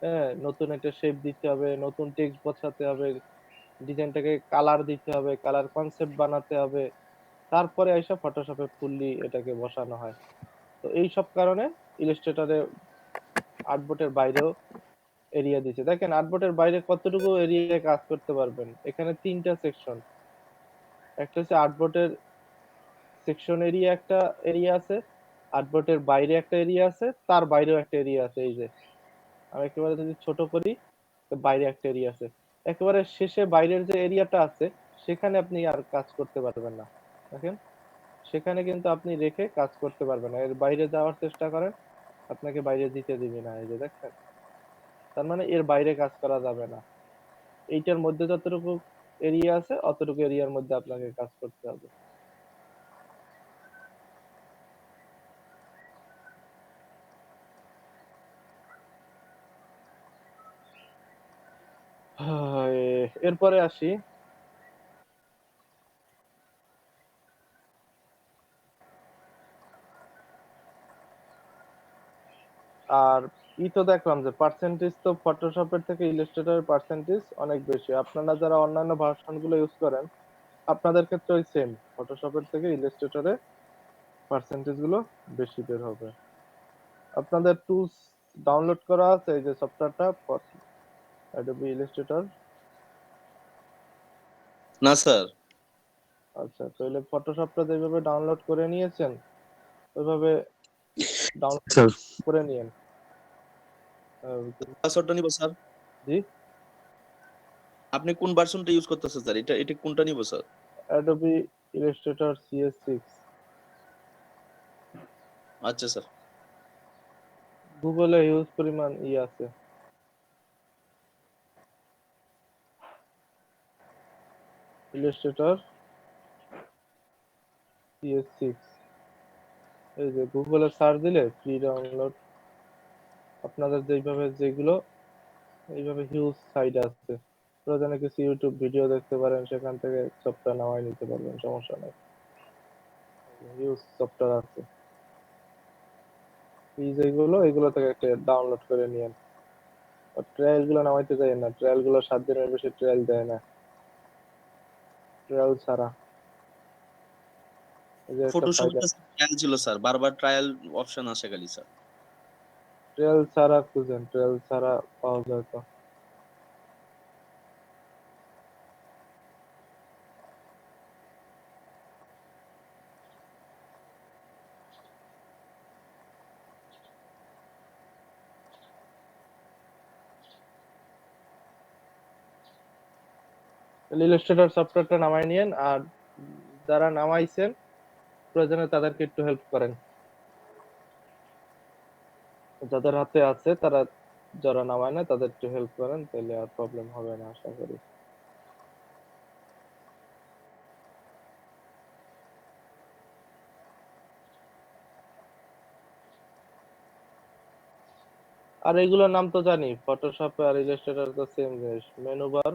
হ্যাঁ, নতুন একটা শেপ দিতে হবে, নতুন টেক্সট বসাতে হবে, ডিজাইনটাকে কালার দিতে হবে, কালার কনসেপ্ট বানাতে হবে, তারপরে এসে ফটোশপে ফুললি এটাকে বসানো হয়। তো এই সব কারণে ইলাস্ট্রেটরে আর্টবোর্ডের বাইরেও এরিয়া দিছে। দেখেন আর্টবোর্ডের বাইরে কতটুকু এরিয়ায় কাজ করতে পারবেন। এখানে 3টা সেকশন, একটা হচ্ছে আর্টবোর্ডের সেকশন এরিয়া, একটা এরিয়া আছে, আর্টবোর্ডের বাইরে একটা এরিয়া আছে, তার বাইরেও একটা এরিয়া আছে। এই যে আমি একেবারে যদি ছোট করি, তো বাইরে একটা এরিয়া আছে, একেবারে শেষে বাইরের যে এরিয়াটা আছে সেখানে আপনি আর কাজ করতে পারবেন না। দেখেন সেখানে কিন্তু আপনি রেখে কাজ করতে পারবেন না, এর বাইরে যাওয়ার চেষ্টা করেন, আপনাকে বাইরে দিতে দিবে না। এই যে দেখেন, তার মানে এর বাইরে কাজ করা যাবে না। এইটার মধ্যে যতটুকু এরিয়া আছে অতটুকু এরিয়ার মধ্যে আপনাকে কাজ করতে হবে। এরপরে আসি, আর তো দেখলাম যে পার্সেন্টেজ তো ফটোশপের থেকে ইলাস্ট্রেটরের পার্সেন্টেজ অনেক বেশি। আপনারা যারা অন্যান্য ভার্সন গুলো ইউজ করেন আপনাদের ক্ষেত্রে ওই সেম, ফটোশপের থেকে ইলাস্ট্রেটরে পার্সেন্টেজ গুলো বেশি বের হবে। আপনাদের টুলস ডাউনলোড করা আছে এই যে সফটওয়্যারটা অ্যাডোবি ইলাস্ট্রেটর? না স্যার। আচ্ছা, তাহলে ফটোশপটা যেভাবে ডাউনলোড করে নিয়েছেন ওইভাবে ডাউনলোড স্যার করে নিয়েন। পাসওয়ার্ডটা নিব স্যার। জি, আপনি কোন ভার্সনটা ইউজ করতেছেন স্যার? এটা এটা কোনটা নিব স্যার? Adobe Illustrator CS6। আচ্ছা স্যার। গুগলে হিউজ পরিমাণ আছে, ইলাস্ট্রেটর CS6। এই যে গুগলে সার্চ দিলে ফ্রি ডাউনলোড, আপনাদের যেগুলো এইভাবে হিউজ সাইট আছে, প্রয়োজনে কিছু ইউটিউব ভিডিও দেখতে পারেন, সেখান থেকে সফটওয়্যার নামাই নিতে পারবেন, সমস্যা নেই। হিউজ সফটওয়্যার আছে, এই যেগুলো এগুলো থেকে একটা ডাউনলোড করে নিয়েন। ট্রায়াল গুলো নামাইতে চাই না, ট্রায়াল গুলো 7 দিনের বেশি ট্রায়াল দেয় না, ট্রায়াল ছাড়া। এই যে একটা ফটোশপে ফাইল, তো ট্রায়াল ছিল স্যার, বারবার ট্রায়াল অপশন আসে খালি স্যার। ট্রায়াল ছাড়া খুঁজেন, ট্রায়াল ছাড়া পাওয়া যায় তো। ইলাস্ট্রেটর সফটওয়্যারটা নামাই নিয়েন, আর যারা নামাইছেন প্রয়োজনে তাদেরকে একটু হেল্প করেন, যাদের হাতে আছে তারা, যারা নামায় না তাদের একটু হেল্প করেন, তাহলে আর প্রবলেম হবে না আশা করি। আর এগুলোর নাম তো জানি, ফটোশপে আর ইলাস্ট্রেটর তো সেম জিনিস। মেনু বার,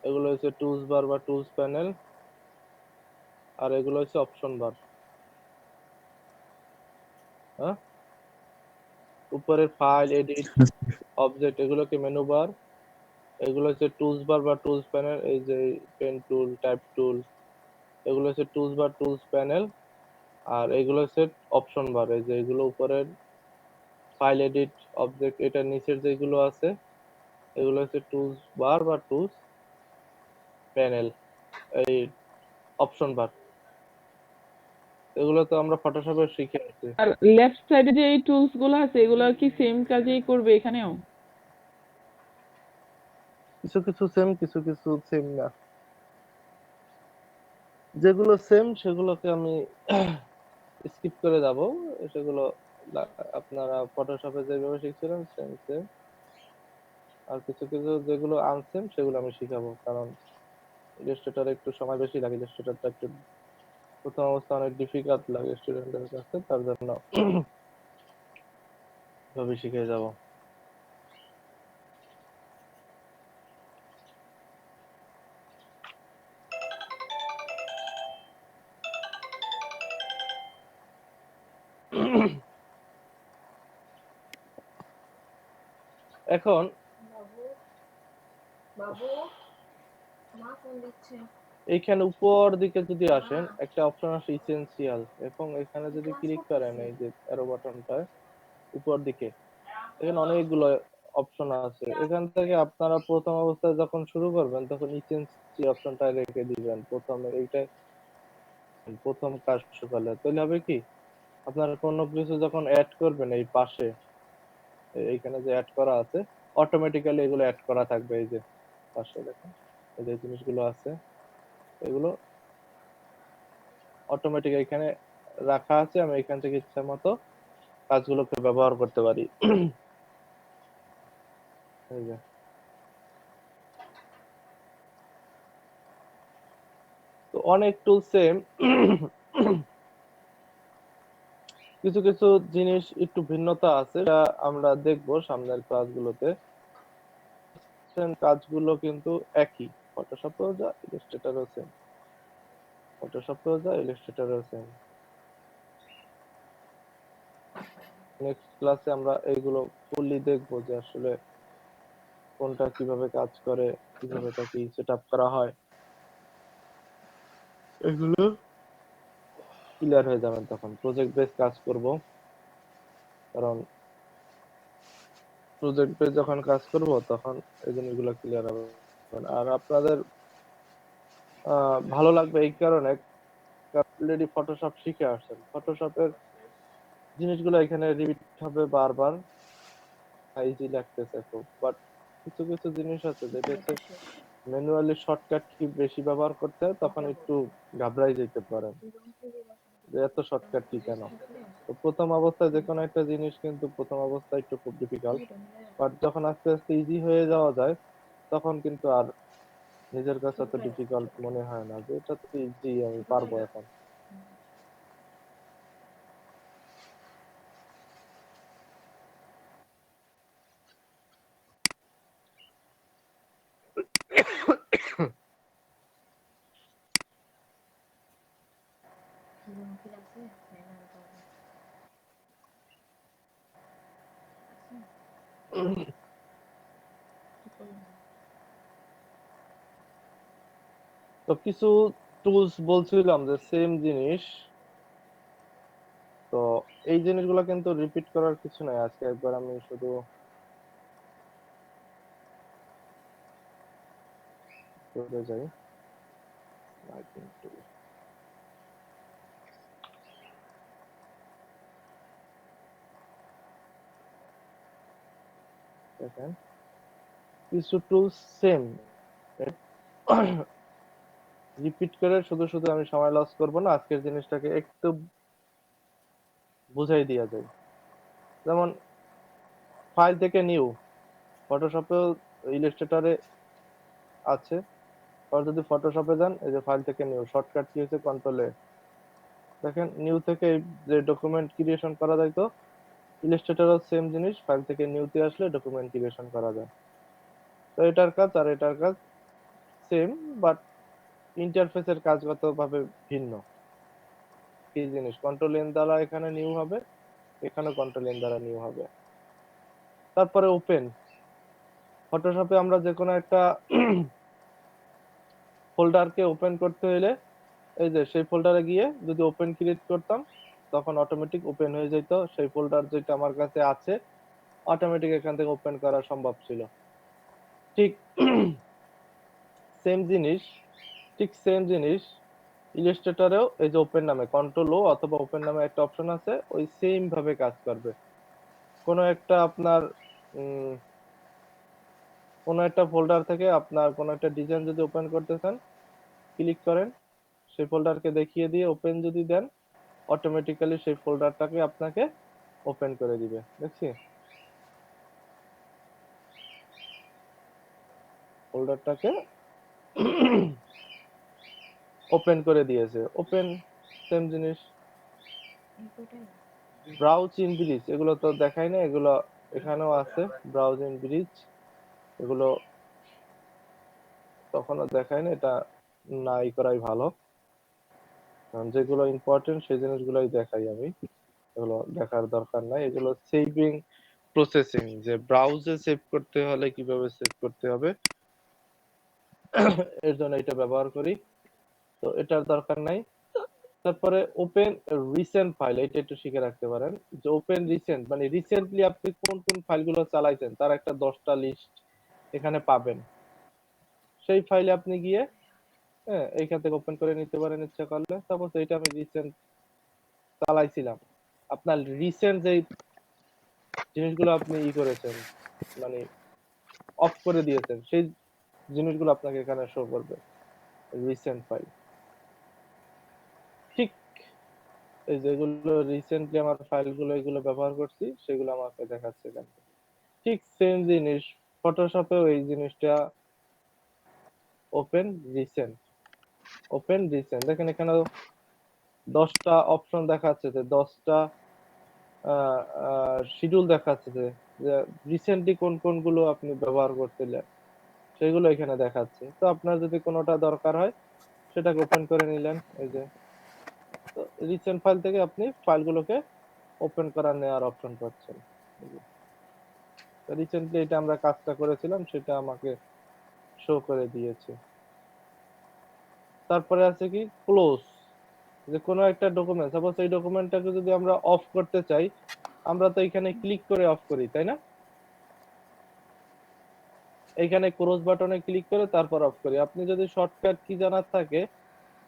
এগুলো হচ্ছে টুলস বার বা টুলস প্যানেল, আর এগুলো হচ্ছে অপশন বার। হ্যাঁ, উপরের ফাইল, এডিট, অবজেক্ট এগুলোকে মেনু বার, এগুলো হচ্ছে টুলস বার বা টুলস প্যানেল। এই যে পেন টুল, টাইপ টুল, এগুলো হচ্ছে টুলস বার, টুলস প্যানেল। আর এগুলো হচ্ছে অপশন বার, এই যে এগুলো উপরের ফাইল, এডিট, অবজেক্ট, এটার নিচের যেগুলো আছে এগুলো হচ্ছে টুলস বার বা টুলস প্যানেল, এই অপশন বার। এগুলো তো আমরা ফটোশপে শিখে আসছি। আর লেফট সাইডে যে এই টুলস গুলো আছে এগুলো কি সেম কাজই করবে এখানেও? কিছু কিছু সেম, কিছু কিছু সেম না। যেগুলো সেম সেগুলোকে আমি স্কিপ করে যাব, সেগুলো আপনারা ফটোশপে যেভাবে শিখছিলেন সেম সেম। আর কিছু কিছু যেগুলো আনসেম সেগুলো আমি শিখাবো, কারণ ইলাস্ট্রেটর একটু সময় বেশি লাগে, ইলাস্ট্রেটরটা একটু প্রথম অবস্থা অনেক ডিফিকাল্ট লাগে স্টুডেন্টদের কাছে, তার জন্য ভাবে শিখে যাব। এখন এইখানে উপর দিকে যদি আসেন একটা অপশন আছে ইসেনশিয়াল, এবং এখানে যদি ক্লিক করেন এই যে অ্যারো বাটনটায় উপর দিকে, এখানে অনেকগুলো অপশন আছে। এখান থেকে আপনারা প্রথম অবস্থায় যখন শুরু করবেন তখন ইসেনশিয়াল অপশনটা রেখে দিবেন প্রথমে, এইটাই প্রথম কাজ সকালে। তাহলে হবে কি, আপনার কোনো কিছু যখন অ্যাড করবেন এই পাশে এইখানে যে অ্যাড করা আছে, অটোমেটিক্যালি এগুলো অ্যাড করা থাকবে। এই যে পাশে দেখেন এই যে জিনিসগুলো আছে, এগুলো অটোমেটিক এখানে রাখা আছে। আমি এখান থেকে ইচ্ছা মতো কাজগুলোকে ব্যবহার করতে পারি। এই যে তো অনেক টুল সেম, কিছু কিছু জিনিস একটু ভিন্নতা আছে, এটা আমরা দেখবো সামনের ক্লাসগুলোতে। কাজগুলো কিন্তু একই, ফটোশপেও যা ইলাস্ট্রেটরেও সেম, ফটোশপেও যা ইলাস্ট্রেটরেও সেম। নেক্সট ক্লাসে আমরা এইগুলো ফুললি দেখবো যে আসলে কোনটা কিভাবে কাজ করে, কিভাবে তাকে সেট আপ করা হয়, এগুলো ক্লিয়ার হয়ে যাবেন তখন। প্রজেক্ট বেস কাজ করব, কারণ প্রজেক্ট বেস যখন কাজ করব তখন এই জিনিসগুলো ক্লিয়ার হবে। আর আপনাদের ভালো লাগবে এই কারণে, অলরেডি ফটোশপ শিখে আসছেন, ফটোশপের জিনিসগুলো এখানে রিপিট হবে বারবার, ইজি লাগতেছে খুব। বাট কিছু কিছু জিনিস আছে যেটা হচ্ছে ম্যানুয়ালি শর্টকাট কি বেশি ব্যবহার করতে হয়, তখন একটু ঘাবড়াই যেতে পারেন যে এত শর্টকাট কি কেন। তো প্রথম অবস্থায় যে কোনো একটা জিনিস কিন্তু প্রথম অবস্থায় একটু খুব ডিফিকাল্ট, বাট যখন আস্তে আস্তে ইজি হয়ে যাওয়া যায় তখন কিন্তু আর নিজের কাছে অত ডিফিকাল্ট মনে হয় না, যে এটা তো ইজি, আমি পারবো এখন। তো কিছু টুলস বলছিলাম যে সেম জিনিস, তো এই জিনিসগুলো কিন্তু রিপিট করার কিছু নাই। আজকে একবার আমি শুধু করে যাই লাইটিং টুল, দেখেন কিছু টুলস সেম, রিপিট করে শুধু শুধু আমি সময় লস করব না, আজকের জিনিসটাকে একটু বুঝাই দেওয়া যায়। যেমন ফাইল থেকে নিউ, ফটোশপেও ইলাস্ট্রেটরে আছে, আর যদি ফটোশপে যান এই যে ফাইল থেকে নিউ, শর্টকাট কি হচ্ছে কন্ট্রোল এ, দেখেন নিউ থেকে যে ডকুমেন্ট ক্রিয়েশন করা যায়, তো ইলাস্ট্রেটরও সেম জিনিস, ফাইল থেকে নিউতে আসলে ডকুমেন্ট ক্রিয়েশন করা যায়। তো এটার কাজ আর এটার কাজ সেম, বাট ইন্টারফেসের কাজগতভাবে ভিন্ন। কি জিনিস কন্ট্রোল এন দ্বারা এখানে নিউ হবে, এখানে কন্ট্রোল এন দ্বারা নিউ হবে। তারপরে ওপেন, ফটোশপে আমরা যে কোনো একটা ফোল্ডারকে ওপেন করতে হলে এই যে সেই ফোল্ডারে গিয়ে যদি ওপেন ক্রিয়েট করতাম তখন অটোমেটিক ওপেন হয়ে যেত, সেই ফোল্ডার যেটা আমার কাছে আছে অটোমেটিক এখান থেকে ওপেন করা সম্ভব ছিল। ঠিক সেম জিনিস, ঠিক সেম জিনিস ইলাস্ট্রেটরেও এই যে ওপেন নামে কন্ট্রোল ও অথবা ওপেন নামে একটা অপশন আছে, ওই সেম ভাবে কাজ করবে। কোনো একটা আপনার কোনো একটা ফোল্ডার থেকে আপনার কোনো একটা ডিজাইন যদি ওপেন করতে চান, ক্লিক করেন, সেই ফোল্ডারকে দেখিয়ে দিয়ে ওপেন যদি দেন অটোমেটিক্যালি সেই ফোল্ডারটাকে আপনাকে ওপেন করে দিবে। দেখছি ফোল্ডারটাকে ওপেন করে দিয়েছে। ওপেন সেম জিনিস। ব্রাউজ ইন ব্রিজ এগুলো তো দেখাই না, এগুলো এখানেও আছে, ব্রাউজ ইন ব্রিজ এগুলো তখনও দেখায় না, এটা নাই করাই ভালো, কারণ যেগুলো ইম্পর্টেন্ট সেই জিনিসগুলোই দেখাই আমি, এগুলো দেখার দরকার নাই। এগুলো সেভিং প্রসেসিং, যে ব্রাউজে সেভ করতে হলে কিভাবে সেভ করতে হবে, এর জন্য এটা ব্যবহার করি। তো এটার দরকার নাই। তারপরে ওপেন রিসেন্ট ফাইল, এটা একটু শিখে রাখতে পারেন যে ওপেন রিসেন্ট মানে রিসেন্টলি আপনি কোন কোন ফাইলগুলো চালাইছেন তার একটা 10টা লিস্ট এখানে পাবেন। সেই ফাইলে আপনি গিয়ে হ্যাঁ এইখান থেকে ওপেন করে নিতে পারেন ইচ্ছা করলে। সাপোজ এটা আমি রিসেন্ট চালাইছিলাম, আপনার রিসেন্ট যে জিনিসগুলো আপনি করেছেন মানে অফ করে দিয়েছেন সেই জিনিসগুলো আপনাকে এখানে শো করবে রিসেন্ট ফাইল। ঠিক এই যেগুলো রিসেন্টলি আমার ফাইলগুলো এগুলো ব্যবহার করছি সেগুলো আমাকে দেখাচ্ছে এখানে। ঠিক সেম জিনিস ফটোশপেও এই জিনিসটা ওপেন রিসেন্ট। ওপেন রিসেন্ট দেখেন এখানে 10টা অপশন দেখাচ্ছে, যে 10টা শিডিউল দেখাচ্ছে, যে রিসেন্টলি কোন কোনগুলো আপনি ব্যবহার করছিলেন সেগুলো এখানে দেখাচ্ছে। তো আপনার যদি কোনোটা দরকার হয় সেটাকে ওপেন করে নিলেন। এই যে রিসেন্ট ফাইল থেকে আপনি ফাইলগুলোকে ওপেন করার নেওয়ার অপশন পাচ্ছেন। রিসেন্টলি এটা আমরা কাজটা করেছিলাম সেটা আমাকে শো করে দিয়েছে। তারপরে আছে কি ক্লোজ, যে কোনো একটা ডকুমেন্ট সাপোজ এই ডকুমেন্টটাকে যদি আমরা অফ করতে চাই আমরা তো এখানে ক্লিক করে অফ করি তাই না, এইখানে ক্লোজ বাটনে ক্লিক করে তারপর অফ করি। আপনি যদি শর্টকাট কি জানার থাকে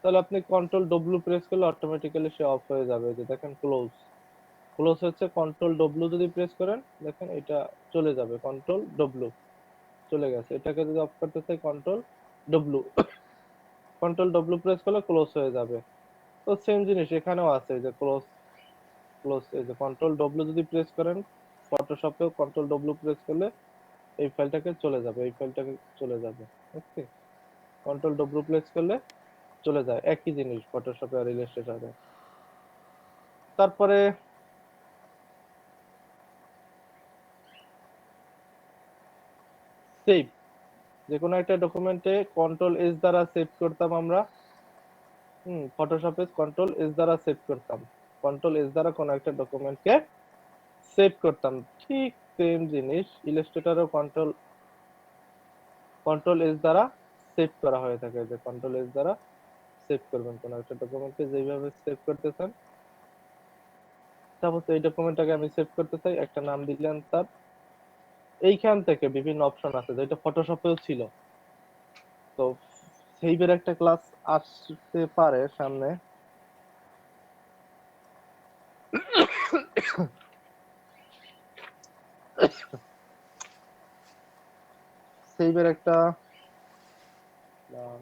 তাহলে আপনি কন্ট্রোল ডব্লিউ প্রেস করলে অটোমেটিক্যালি সে অফ হয়ে যাবে। যে দেখেন ক্লোজ, ক্লোজ হচ্ছে কন্ট্রোল ডব্লিউ যদি প্রেস করেন দেখেন এটা চলে যাবে, কন্ট্রোল ডব্লিউ চলে গেছে। এটাকে যদি অফ করতে চাই control W, control W press করলে ক্লোজ হয়ে যাবে। তো সেম জিনিস এখানেও আছে যে ক্লোজ, ক্লোজ এই যে কন্ট্রোল ডব্লিউ যদি প্রেস করেন ফটোশপেও কন্ট্রোল ডব্লিউ প্রেস করলে এই ফাইলটাকে চলে যাবে, এই ফাইলটাকে চলে যাবে। ওকে, কন্ট্রোল ডব্লিউ প্রেস করলে চলে যায়, একই জিনিস ফটোশপে আর ইলাস্ট্রেটরে। তারপরে সেভ, যে কোনো একটা ডকুমেন্টে কন্ট্রোল এস দ্বারা সেভ করতাম আমরা। ফটোশপে কন্ট্রোল এস দ্বারা সেভ করতাম, কন্ট্রোল এস দ্বারা কোনো একটা ডকুমেন্টকে সেভ করতাম। ঠিক সেম জিনিস ইলাস্ট্রেটরেও কন্ট্রোল এস দ্বারা সেভ করা হয়ে থাকে। যে কন্ট্রোল এস দ্বারা সেভ করবেন কোনো একটা ডকুমেন্টকে যেভাবে সেভ করতে চান। সাপোজ এই ডকুমেন্টটাকে আমি সেভ করতে চাই, একটা নাম দিলাম তার। এইখান থেকে বিভিন্ন অপশন আছে যেটা ফটোশপেও ছিল। তো সেইভের একটা ক্লাস আসতে পারে সামনে, সেইভের একটা class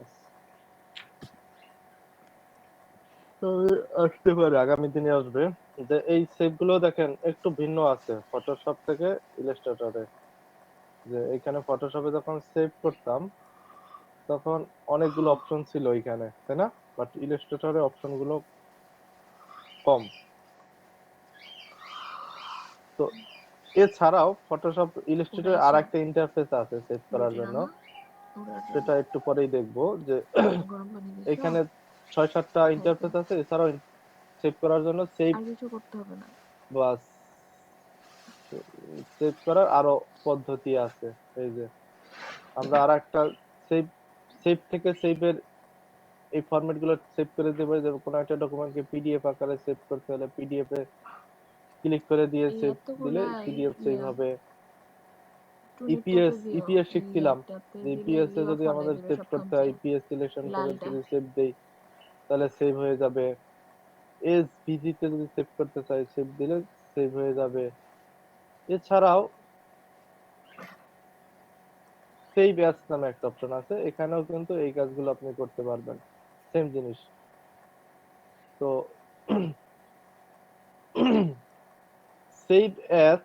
আসতে পারে, আগামী দিনে আসবে। যে এই সেভ গুলো দেখেন একটু ভিন্ন আছে ফটোশপ থেকে ইলাস্ট্রেটরে। যে এখানে ফটোশপে যখন সেভ করতাম তখন অনেকগুলো অপশন ছিল এখানে তাই না, বাট ইলাস্ট্রেটরে অপশন গুলো কম। তো এছাড়াও ফটোশপ ইলাস্ট্রেটর আর একটা ইন্টারফেস আছে সেভ করার জন্য, সেটা একটু পরেই দেখবো। যে এখানে 6-7টা ইন্টারফেস আছে, এছাড়াও সেভ করার জন্য সেভ বাস সেভ করার আরো পদ্ধতি আছে। এই যে আমরা আর একটা সেভ, সেভ থেকে সেভের এই ফরম্যাট গুলো সেভ করে দেবো। যে কোনো একটা ডকুমেন্টকে পিডিএফ আকারে সেভ করতে হলে পিডিএফ এ ক্লিক করে দিয়ে সেভ দিলে পিডিএফ সেভ হবে। ইপিএস শিখছিলাম, যে ইপিএস এ যদি আমাদের সেভ করতে হয় ইপিএস সিলেকশন করে যদি সেভ দেই তাহলে সেভ হয়ে যাবে। এসভিজি তে যদি সেভ করতে চাই সেভ দিলে সেভ হয়ে যাবে। এছাড়াও সেভ অ্যাজ নামে একটা অপশন আছে, এখানেও কিন্তু এই কাজগুলো আপনি করতে পারবেন, সেম জিনিস। তো সেভ অ্যাজ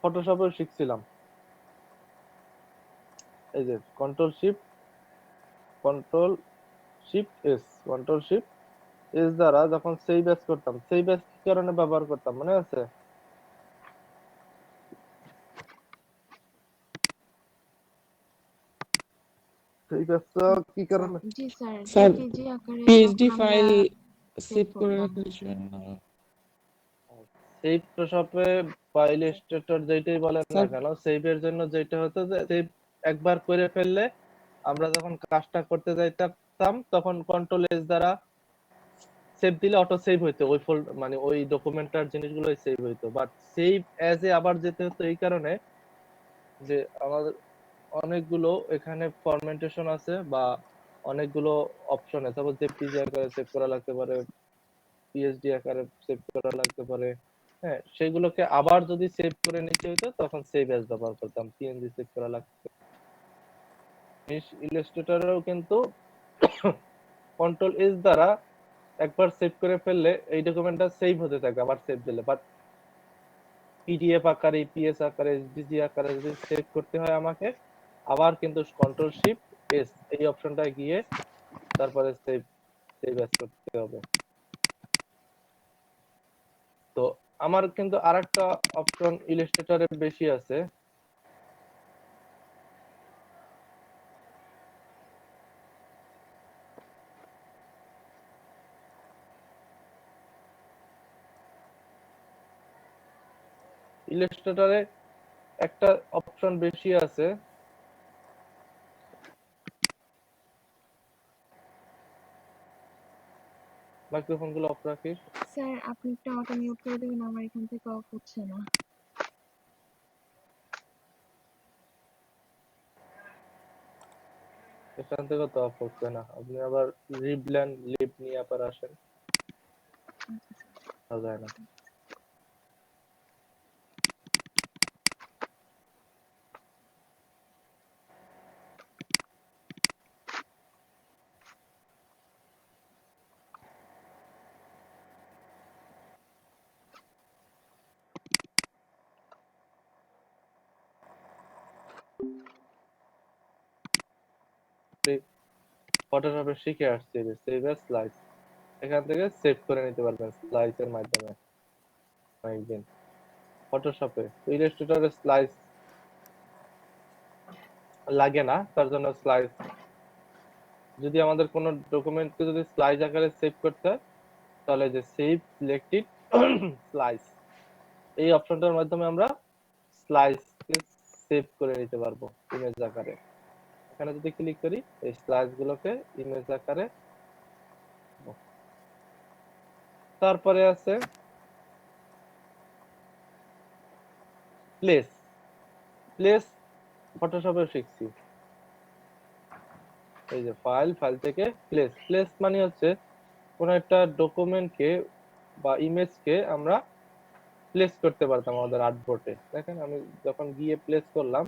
ফটোশপে শিখছিলাম। এই যে কন্ট্রোল শিফট এস দ্বারা যখন সেভ অ্যাজ করতাম, সেভ অ্যাজ কি কারণে ব্যবহার করতাম মনে আছে? সেভ অ্যাজটা কি কারণে? স্যার পিএইচডি ফাইল সেভ করে রাখার জন্য। সেভ ফটোশপে বা ইলাস্ট্রেটর যেটাই বলেন না স্যার কেন, সেভের জন্য যেটা হতো যে সেভ একবার করে ফেললে আমরা যখন কাজটা করতে যাইতাম তখন কন্ট্রোল এস দ্বারা সেভ দিলে অটো সেভ হইতো, ওই মানে ওই ডকুমেন্টটার জিনিসগুলো সেভ হইতো। বাট সেভ অ্যাজ এ আবার যেতে হতো এই কারণে যে আমাদের অনেকগুলো এখানে ফরমেন্টেশন আছে বা অনেকগুলো অপশন আছে। তারপর জেপিজি আকারে সেভ করা লাগতে পারে, পিএসডি আকারে সেভ করা লাগতে পারে। হ্যাঁ, সেগুলোকে আবার যদি সেভ করে নিতে হতো তখন সেভ অ্যাজ ব্যবহার করতাম, পিএনজি সেভ করা লাগতো। ইলাস্ট্রেটরেও কিন্তু কন্ট্রোল এস দ্বারা একবার সেভ করে ফেললে এই ডকুমেন্টটা সেভ হতে থাকে আবার সেভ দিলে। বাট পিডিএফ আকারে, পিএস আকারে, এসডিজি আকারে যদি সেভ করতে হয় আমাকে, আবার কিন্তু কন্ট্রোল শিফট এস এই অপশনটা গিয়ে তারপরে সেভ সেভ অ্যাজ করতে হবে। তো আমার কিন্তু আরেকটা অপশন ইলাস্ট্রেটরে বেশি আছে। ইলাস্ট্রেটরে একটা অপশন বেশি আছে। মাইক্রোফোন গুলো অফ রাখিস। স্যার আপনি একটু আমাকে মিউট করে দেবেন, আমার এখান থেকে অফ হচ্ছে না। এখান থেকে তো অফ হচ্ছে না, আপনি আবার রিব্ল্যান্ড লিভ নিয়ে আবার আসেন, যায় না। ফটোশপে শিখে আসছি যে সেভ এস স্লাইস, এখান থেকে সেভ করে নিতে পারবেন স্লাইসের মাধ্যমে অনেকদিন। ফটোশপে ইলাস্ট্রেটরে স্লাইস লাগে না, তার জন্য স্লাইস যদি আমাদের কোনো ডকুমেন্টকে যদি স্লাইস আকারে সেভ করতে হয় তাহলে যে সেভ সিলেক্টেড স্লাইস এই অপশনটার মাধ্যমে আমরা স্লাইসকে সেভ করে নিতে পারবো ইমেজ আকারে। এখানে যদি ক্লিক করি এই স্লাইস গুলোকে ইমেজ আকারে। তারপরে আছে প্লেস। প্লেস ফটোশপে শিখছি, এই যে ফাইল, ফাইল থেকে প্লেস। প্লেস মানে হচ্ছে কোন একটা ডকুমেন্টকে বা ইমেজকে আমরা প্লেস করতে পারতাম আমাদের আর্টবোর্ডে। দেখেন আমি যখন গিয়ে প্লেস করলাম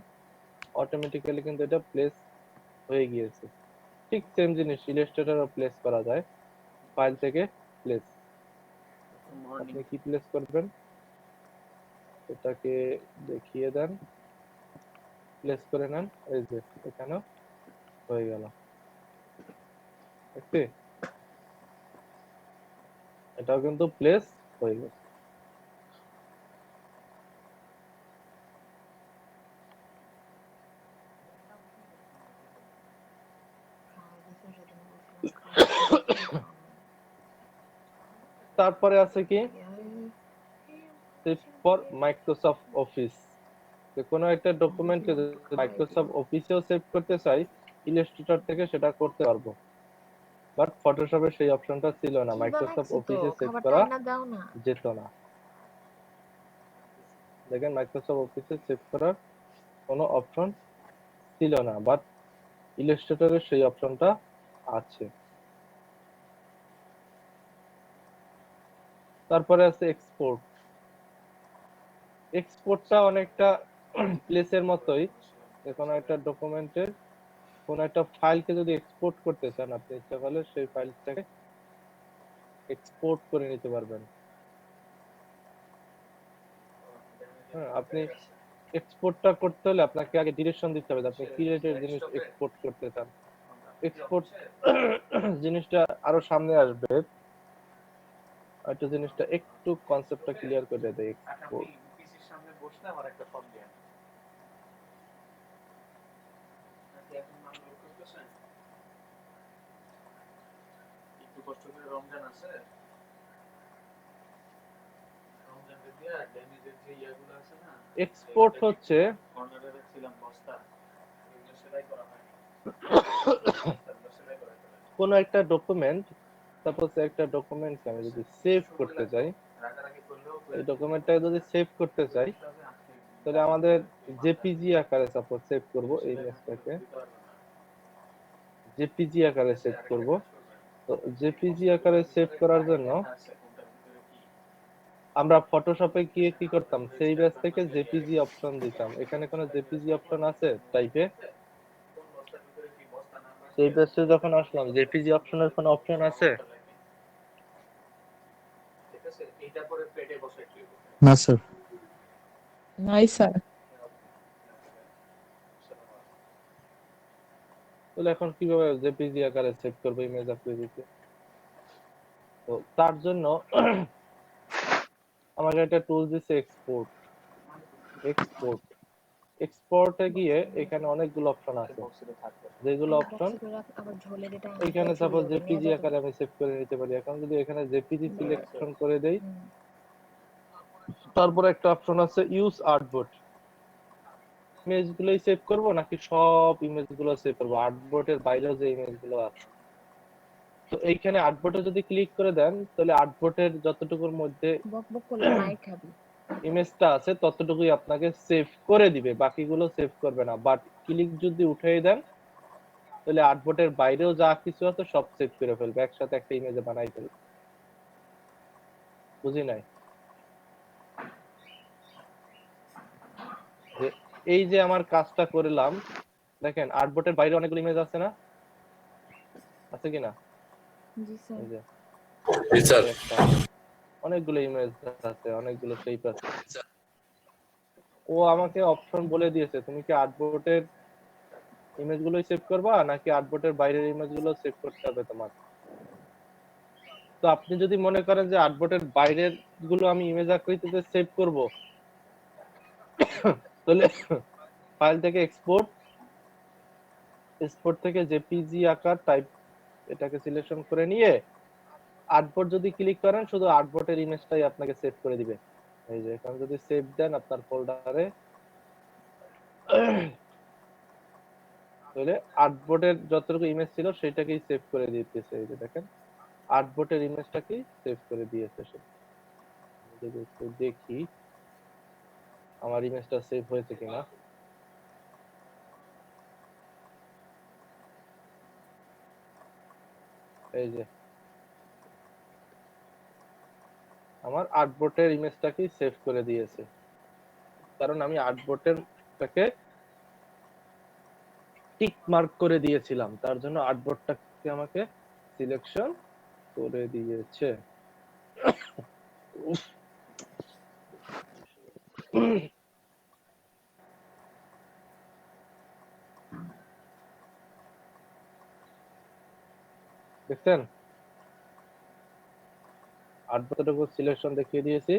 অটোমেটিক্যালি কিন্তু এটা প্লেস হয়ে গিয়েছে। ঠিক সেম জিনিস ইলাস্ট্রেটরও প্লেস করা যায়, ফাইল থেকে প্লেস। আপনি কি প্লেস করবেন এটাকে দেখিয়ে দেন, প্লেস করে নেন, এই যে এখানেও হয়ে গেল। দেখছি এটাও কিন্তু প্লেস হয়ে গেছে। তারপরে আছে কি সেভ ফর মাইক্রোসফট অফিস। কোনো একটা ডকুমেন্টকে মাইক্রোসফট অফিসেও সেভ করতে চাই ইলাস্ট্রেটর থেকে সেটা করতে পারবো, বাট ফটোশপে সেই অপশনটা ছিল না, কি মাইক্রোসফট বানাচ্ছি তো, অফিসে সেভ খাবারটা করা আয়না দাও না। যেত না। দেখেন মাইক্রোসফট অফিসে সেভ করার কোনো অপশন ছিল না, বাট ইলাস্ট্রেটরে সেই অপশনটা আছে। তারপরে আছে এক্সপোর্ট। এক্সপোর্টটা অনেকটা প্লেসের মতোই, যে কোনো একটা ডকুমেন্টের কোনো একটা ফাইলকে যদি এক্সপোর্ট করতে চান আপনি ইচ্ছা করলে সেই ফাইলটাকে এক্সপোর্ট করে নিতে পারবেন। হ্যাঁ, আপনি এক্সপোর্টটা করতে হলে আপনাকে আগে ডিরেকশন দিতে হবে যে আপনি কি রেটের জিনিস এক্সপোর্ট করতে চান। এক্সপোর্ট জিনিসটা আরো সামনে আসবে, একটা জিনিসটা একটু কনসেপ্টটা ক্লিয়ার করে দেয়। এক্সপোর্ট এক্সপোর্ট হচ্ছে কোন একটা ডকুমেন্ট, সাপোজ একটা ডকুমেন্ট আমি যদি সেভ করতে চাই, এই ডকুমেন্টটাকে যদি সেভ করতে চাই, তাহলে আমাদের জেপিজি আকারে সাপোজ সেভ করব, এই ইমেজটাকে জেপিজি আকারে সেভ করব। তো জেপিজি আকারে সেভ করার জন্য আমরা ফটোশপে গিয়ে কি করতাম, সেই ব্যাস থেকে জেপিজি অপশন দিতাম। এখানে কোনো জেপিজি অপশন আছে টাইপে? সেই ব্যাসে যখন আসলাম, জেপিজি অপশনের কোনো অপশন আছে? না স্যার। নাই স্যার। তাহলে এখন কিভাবে জেপিজি আকারে সেভ করবো ইমেজ আকৃতিতে? তো তার জন্য আমাকে একটা টুল দিচ্ছে এক্সপোর্ট। এক্সপোর্ট এক্সপোর্টে গিয়ে এখানে অনেকগুলো অপশন আছে, যেগুলো অপশন আবার ঝোলের এটা এখানে সাপোজ জেপিজি আকারে আমি সেভ করে নিতে পারি। এখন যদি এখানে জেপিজি সিলেকশন করে দেই, তারপর একটা অপশন আছে ইউজ আর্টবোর্ড। ইমেজ গুলোই সেভ করবো নাকি সব ইমেজ গুলো সেভ করবো, আর্টবোর্ডের বাইরেও যে ইমেজ গুলো আছে? তো এইখানে আর্টবোর্ডে যদি ক্লিক করে দেন, তাহলে আর্টবোর্ডের যতটুকুর মধ্যে বক বক করলে মাইর খাবি। ইমেজটা আছে ততটুকুই আপনাকে সেভ করে দিবে, বাকিগুলো সেভ করবে না। বাট ক্লিক যদি উঠিয়ে দেন, তাহলে আর্টবোর্ডের বাইরেও যা কিছু আছে সব সেভ করে ফেলবে, একসাথে একটা ইমেজে বানাই ফেলবে। বুঝি নাই? যে এই যে আমার কাজটা করলাম, দেখেন আর্টবোর্ডের বাইরে অনেকগুলো ইমেজ আছে না, আছে কিনা? জি স্যার। এই যে জি স্যার। একটা অনেকগুলো ইমেজ আছে, অনেকগুলো শেপ আছে। ও আমাকে অপশন বলে দিয়েছে, তুমি কি আর্টবোর্ডের ইমেজ গুলোই সেভ করবা নাকি আর্টবোর্ডের বাইরের ইমেজ গুলো সেভ করতে হবে তোমার? তো আপনি যদি মনে করেন যে আর্টবোর্ডের বাইরের গুলো আমি ইমেজ আকৃতিতে সেভ করব, তাহলে ফাইল থেকে এক্সপোর্ট, এক্সপোর্ট থেকে জেপিজি আকার টাইপ, এটাকে সিলেকশন করে নিয়ে আর্টবোর্ড যদি ক্লিক করেন, শুধু আর্টবোর্ডের ইমেজটাই আপনাকে সেভ করে দিবে। এই যে এখন যদি সেভ দেন আপনার ফোল্ডারে, তাহলে আর্টবোর্ডের যতটুকু ইমেজ ছিল সেটাকেই সেভ করে দিতেছে। এই যে দেখেন আর্টবোর্ডের ইমেজটাকেই সেভ করে দিয়েছে সে। যদি একটু দেখি আমার ইমেজটা সেভ হয়েছে কিনা। এই যে আমার আর্টবোর্ডের ইমেজটাকেই সেভ করে দিয়েছে, কারণ আমি আর্টবোর্ডেরটাকে টিক মার্ক করে দিয়েছিলাম, তার জন্য আর্টবোর্ডটাকে আমাকে সিলেকশন করে দিয়েছে। উফ। দেখছেন আর্টবোর্ডটুকু সিলেকশন দেখিয়ে দিয়েছি,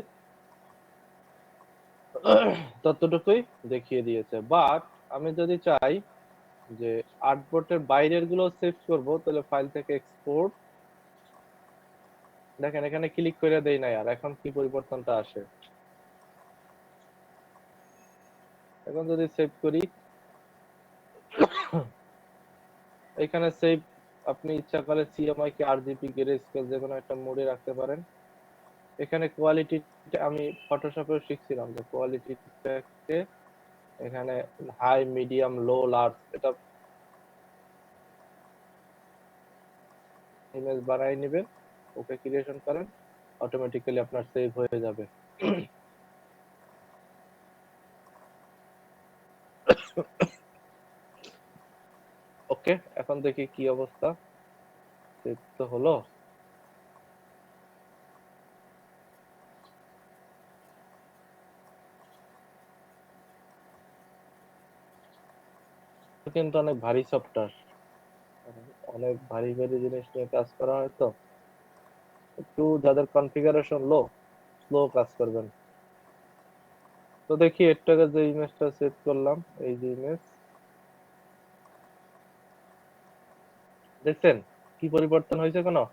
ততটুকুই দেখিয়ে দিয়েছে। বাট আমি যদি চাই যে আর্টবোর্ডের বাইরের গুলো সেভ করব, তাহলে ফাইল থেকে এক্সপোর্ট, দেখেন এখানে ক্লিক করে দেই না, আর এখন কি পরিবর্তনটা আসে। এখন যদি সেভ করি, এখানে সেভ আপনি ইচ্ছা করে সিএমআই কে আরজিবি গ্রে স্কেল যে কোনো একটা মোডে রাখতে পারেন। এখানে কোয়ালিটি আমি ফটোশপে শিখছিলাম যে কোয়ালিটিটাকে এখানে হাই, মিডিয়াম, লো, লার্জ, এটা ইমেজ বানাই নেবেন, ওকে ক্রিয়েশন করেন, অটোমেটিক্যালি আপনার সেভ হয়ে যাবে। ওকে, এখন দেখি কি অবস্থা, সেভ তো হলো। কিন্তু অনেক ভারী সফটওয়্যার, অনেক ভারী ভারী জিনিস নিয়ে কাজ করা হয়, তো একটু যাদের কনফিগারেশন লো, স্লো কাজ করবেন। তো দেখি এটাকে যে ইমেজটা সেভ করলাম, এই যে ইমেজ, দেখছেন কি পরিবর্তন হয়েছে? কোনো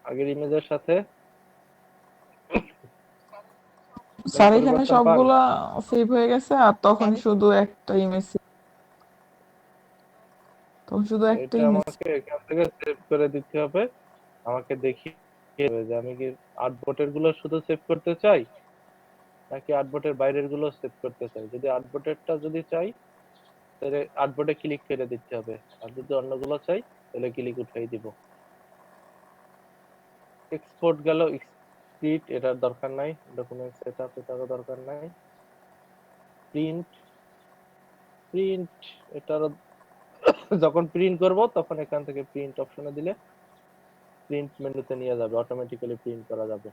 আগের ইমেজের সাথে স্যার এখানে পরিবর্তন পান? সবগুলা সেভ হয়ে গেছে আর তখন শুধু একটা ইমেজ, তখন শুধু একটা এটা ইমেজ। আমাকে এখান থেকে সেভ করে দিতে হবে, আমাকে দেখিয়ে হবে যে আমি কি আর্টবোর্ডের গুলো শুধু সেভ করতে চাই নাকি আর্টবোর্ডের বাইরের গুলো সেভ করতে চাই। যদি আর্টবোর্ডেরটা যদি চাই তাহলে আর্টবোর্ডে ক্লিক করে দিতে হবে, আর যদি অন্যগুলো চাই তাহলে ক্লিক উঠাই দিব। এক্সপোর্ট গেল, স্প্লিট এটার দরকার নাই, ডকুমেন্ট সেটআপ এটারও দরকার নাই, প্রিন্ট প্রিন্ট এটারও যখন প্রিন্ট করব তখন এখান থেকে প্রিন্ট অপশনে দিলে প্রিন্ট মেনুতে নিয়ে যাবে, অটোমেটিক্যালি প্রিন্ট করা যাবে।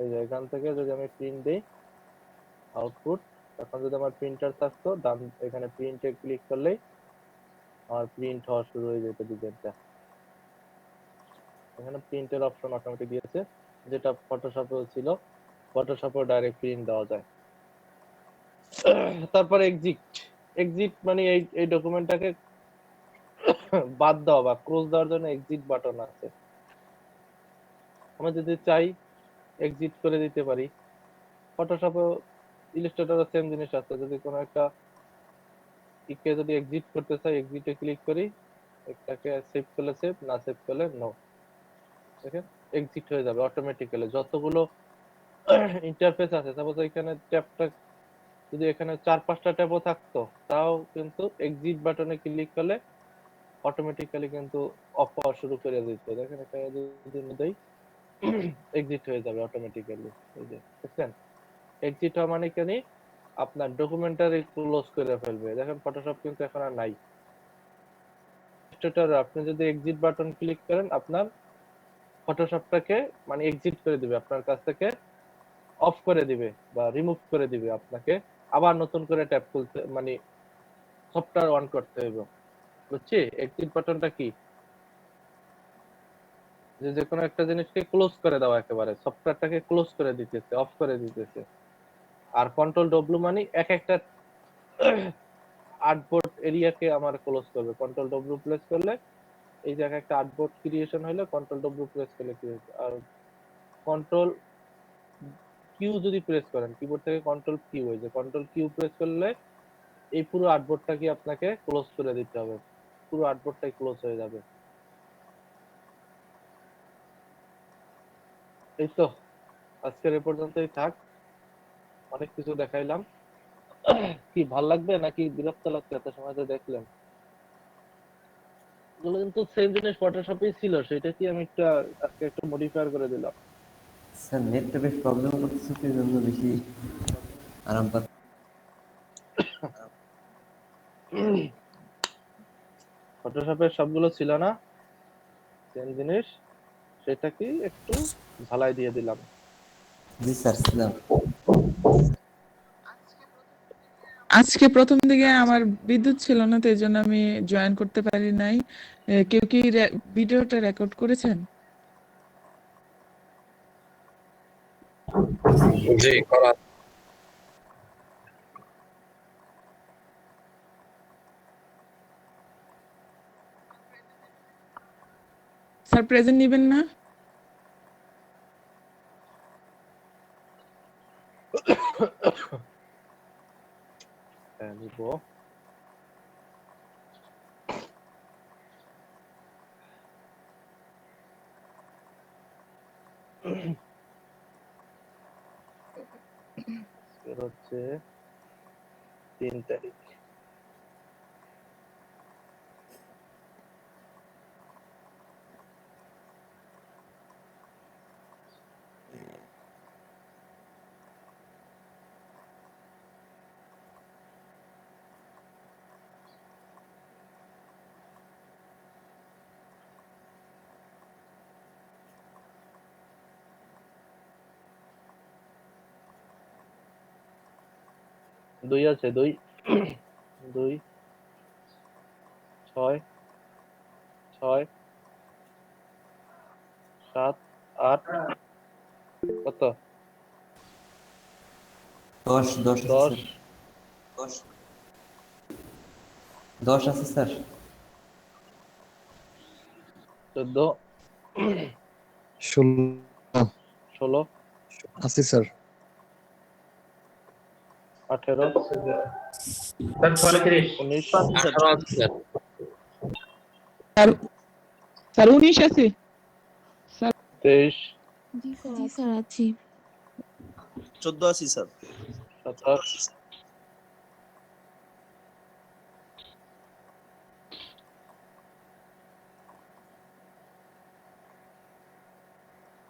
এই যে এখান থেকে যদি আমি প্রিন্ট দেই আউটপুট, তখন যদি আমার প্রিন্টার থাকতো ডান এখানে প্রিন্টে ক্লিক করলেই আমার প্রিন্ট হওয়া শুরু হয়ে যেত ডিজাইনটা। এখানে প্রিন্টের অপশন অটোমেটিক দিয়েছে, যেটা ফটোশপেও ছিল, ফটোশপেও ডাইরেক্ট প্রিন্ট দেওয়া যায়। তারপর এক্সিট, এক্সিট মানে এই ডকুমেন্টটাকে বাদ দেওয়া বা ক্লোজ দেওয়ার জন্য এক্সিট বাটন আছে। আমরা যদি চাই এক্সিট করে দিতে পারি। ফটোশপেও ইলাস্ট্রেটরও সেম জিনিস আছে, যদি কোনো একটা ইকে যদি এক্সিট করতে চাই এক্সিটে ক্লিক করি, এটাকে সেভ করলে সেভ, না সেভ করলে নো, দেখেন এক্সিট হয়ে যাবে অটোমেটিক্যালি। যতগুলো ইন্টারফেস আছে, সাপোজ এখানে ট্যাবটা যদি এখানে 4-5টা ট্যাবও থাকতো তাও কিন্তু এক্সিট বাটনে ক্লিক করলে অটোমেটিক্যালি কিন্তু অফ হওয়া শুরু করে দিত। দেখেন এটা যদি দেই এক্সিট হয়ে যাবে অটোমেটিক্যালি। এই যে দেখছেন এক্সিট হওয়া মানে কেন, আপনার ডকুমেন্টারি ক্লোজ করে ফেলবে। দেখেন ফটোশপ কিন্তু এখন আর নাই। ইলাস্ট্রেটর আপনি যদি এক্সিট বাটন ক্লিক করেন আপনার ফটোশপটাকে মানে এক্সিট করে দিবে, আপনার কাছ থেকে অফ করে দিবে বা রিমুভ করে দিবে, আপনাকে আবার নতুন করে ট্যাব খুলতে মানে সফটওয়্যার অন করতে হবে। বুঝছি এক্সিট বাটনটা কি, যে কোনো একটা জিনিসকে ক্লোজ করে দেওয়া, একেবারে সফটওয়্যারটাকে ক্লোজ করে দিতেছে, অফ করে দিতেছে। আর কন্ট্রোল ডব্লিউ মানে এক একটা আর্টবোর্ড এরিয়াকে আমার ক্লোজ করবে। কন্ট্রোল ডব্লিউ প্রেস করলে এই জায়গায় একটা আর্টবোর্ড ক্রিয়েশন হলো, কন্ট্রোল ডব্লিউ প্রেস করলে ক্রিয়েট। আর কন্ট্রোল কিউ যদি প্রেস করেন, কিবোর্ড থেকে কন্ট্রোল কিউ, এই যে কন্ট্রোল কিউ প্রেস করলে এই পুরো আর্টবোর্ডটাকে আপনাকে ক্লোজ করে দিতে হবে, পুরো আর্টবোর্ডটাই ক্লোজ হয়ে যাবে। এই তো আজকের এ পর্যন্তই থাক, অনেক কিছু দেখাইলাম। কি ভাল লাগবে নাকি বিরক্ত লাগছে এত সময় তো দেখলেন? এগুলো কিন্তু সেম জিনিস ফটোশপেই ছিল, সেটা কি আমি একটা আজকে একটু মডিফাই করে দিলাম। স্যার নেটটা বেশ প্রবলেম করতেছে তো এই জন্য বেশি আরাম পাচ্ছি। ফটোশপের সবগুলো ছিল না সেম জিনিস, সেটা কি একটু ঝালাই দিয়ে দিলাম। জি স্যার ছিলাম। আজকে প্রথম দিকে আমার বিদ্যুৎ ছিল না, তো এই জন্য আমি জয়েন করতে পারি নাই। কেউ কি ভিডিওটা রেকর্ড করেছেন? জি করা। স্যার প্রেজেন্ট নেবেন না? হ্যাঁ নিব। আজকের হচ্ছে 3 তারিখ। দুই আছে, 2 2 6 6 7 8 কত 10 10 আছে 10 স্যার। 10 আছে স্যার। 14 16 16 আছি স্যার। 18 স্যার 36 19 স্যার 18 আছে স্যার। স্যার স্যার 19 আছে 23 জি স্যার আছি 14 আছি স্যার। 27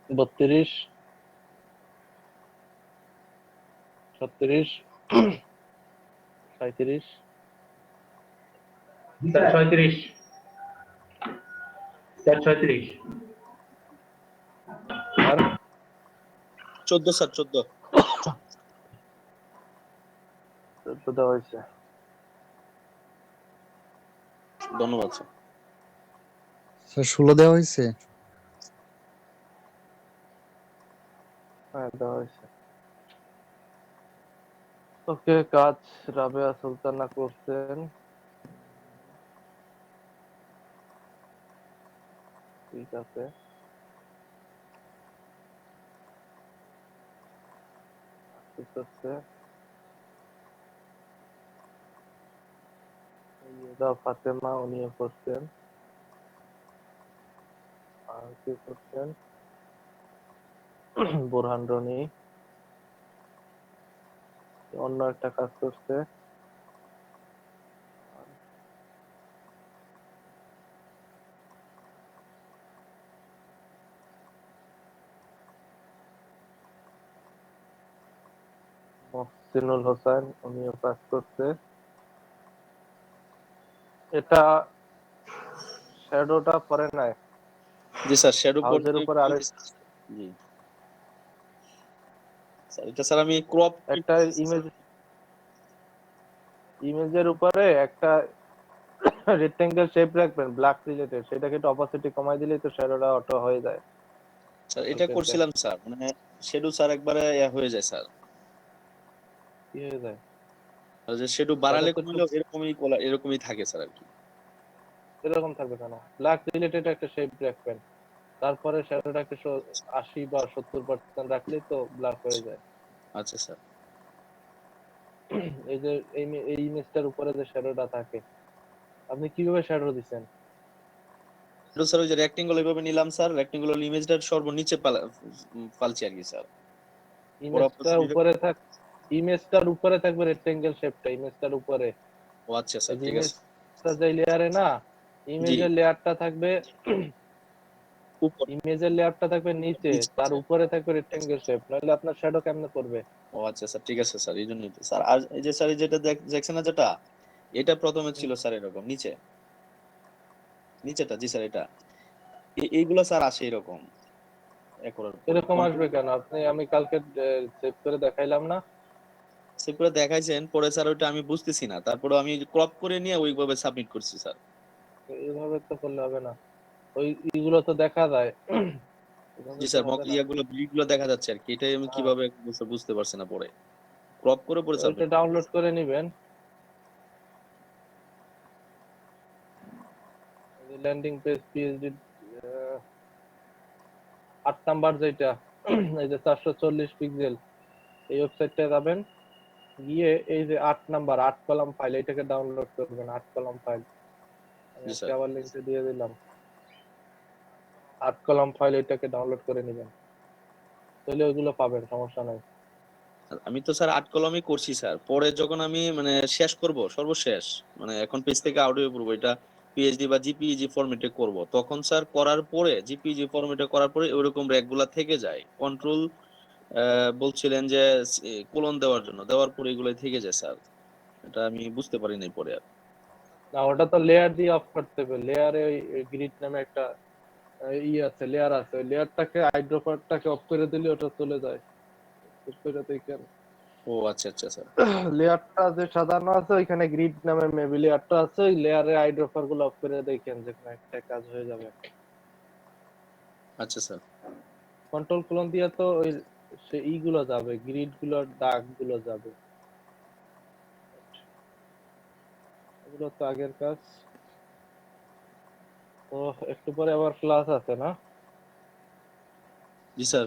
32 36 37 স্যার 36 স্যার 36 আর 14 স্যার 14। তো দেওয়া হয়েছে। ধন্যবাদ স্যার। স্যার 16 দেওয়া হয়েছে। হ্যাঁ দেওয়া হয়েছে। ওকে, কাজ রাবেয়া সুলতানা করছেন। ঠিক আছে, ঠিক আছে। ইয়েদা ফাতেমা উনিও করছেন। আর কি করছেন? বোরহান রনি অন্য একটা কাজ করছে। মহসিনুল হোসেন উনিও কাজ করছে। এটা শ্যাডোটা পরে নাই, জি স্যার শ্যাডো হাউজের উপরে আরেক জি স্যার এটা স্যার আমি ক্রপ একটা ইমেজের উপরে একটা রেক্টেঙ্গেল শেপ রাখবেন ব্ল্যাক রিলেটেড, সেটাকে একটু অপাসিটি কমাই দিলেই তো শ্যাডোটা অটো হয়ে যায়। স্যার এটা করছিলাম স্যার, মানে শ্যাডো স্যার একবারে হয়ে যায় স্যার। কি হয়ে যায়? আর যে শ্যাডো বাড়ালে Shadow তো কমলেও এরকমই থাকে স্যার আর কি। এরকম থাকবে কেন? ব্ল্যাক রিলেটেড একটা শেপ রাখবেন, তারপরে শ্যাডোটাকে 80 বা 70% রাখলেই তো ব্ল্যাক হয়ে যায়। আচ্ছা স্যার। এই যে এই ইমেজটার উপরে যে শ্যাডোটা থাকে, আপনি কিভাবে শ্যাডো দিচ্ছেন? শ্যাডো স্যার ওই যে রেক্টেঙ্গল এইভাবে নিলাম স্যার, রেক্টেঙ্গল ইমেজটার সর্বনিচে ফালছি আর কি স্যার। ইমেজটার উপরে থাকবে রেক্টেঙ্গেল শেপটা, ইমেজটার উপরে। ও আচ্ছা স্যার এই যে ঠিক আছে। ইমেজটা যে লেয়ারে না, জি ইমেজের লেয়ারটা থাকবে উপর ইমেজের লেয়ারটা থাকবে নিচে, নিচে তার আছে। উপরে থাকবে রেক্টেঙ্গেল শেপ, নাহলে আপনার শ্যাডো কেমনে করবে? ও আচ্ছা স্যার ঠিক আছে স্যার, এই জন্যই তো স্যার। আর এই যে স্যার এই যেটা দেখছেন না যেটা, এটা প্রথমে ছিল স্যার এরকম নিচেটা। জি স্যার এটা এইগুলো স্যার আসে এরকম করার পরে এরকম আসবে কেন? আমি কালকে সেভ করে দেখাইলাম না? সেভ করে দেখাইছেন, পরে স্যার ওইটা আমি বুঝতেছি না, তারপরে আমি ক্রপ করে নিয়ে ওইভাবে সাবমিট করছি স্যার। এইভাবে তো করলে হবে না, ওই ইগুলো তো দেখা যায়। এভাবে জি তো স্যার হবে না। ব্লিডগুলো দেখা যাচ্ছে আর কি, এটাই আমি হ্যাঁ, কিভাবে বুঝতে পারছি না, পরে ক্রপ করে পরে ওইটা সাবমিট। ডাউনলোড করে নিবেন। ল্যান্ডিং পেজ পিএইচডি 8 নাম্বার যেটা, এই যে 440 পিক্সেল, এই ওয়েবসাইটটা যাবেন, গিয়ে এই যে 8 নাম্বার 8 কলাম ফাইল, এটাকে ডাউনলোড করবেন। 8 কলাম ফাইল আমি জি আজকে স্যার। আবার লিংকটা দিয়ে দিলাম। 8 কলাম ফাইল এটাকে ডাউনলোড করে নেবেন, তাহলে ওইগুলো পাবেন, সমস্যা নাই। আমি তো স্যার 8 কলমই করছি স্যার, পরে যখন আমি মানে শেষ করব সর্বশেষ, মানে এখন পেজ থেকে আউট করবো এটা পিএইচডি বা জিপিইজি ফরম্যাটে করব, তখন স্যার করার পরে জিপিইজি ফরম্যাটে করার পরে ওইরকম র্যাকগুলা থেকে যায়। কন্ট্রোল বলছিলেন যে কোলন দেওয়ার পরে এগুলো থেকে যায় স্যার, এটা আমি বুঝতে পারি নাই পরে আর। না, ওটা তো লেয়ার দিয়ে অফ করতে হবে। লেয়ারে ওই গ্রিড নামে একটা আছে, লেয়ার আছে, ওই লেয়ারটাকে আইড্রপারটাকে অফ করে দিলে ওটা চলে যায়। অফ করে দেখেন ও আচ্ছা আচ্ছা স্যার। লেয়ারটা যে সাজানো আছে ওইখানে গ্রিড নামে মেবি লেয়ারটা আছে, ওই লেয়ারে আইড্রপার গুলো অফ করে দেখেন, যে কোনো একটা কাজ হয়ে যাবে। আচ্ছা স্যার। কন্ট্রোল কোলন দিয়ে তো ওই ইগুলো যাবে, গ্রিড গুলোর দাগ গুলো যাবে, এগুলো তো আগের কাজ। তো একটু পরে আবার ক্লাস আছে না? জি স্যার।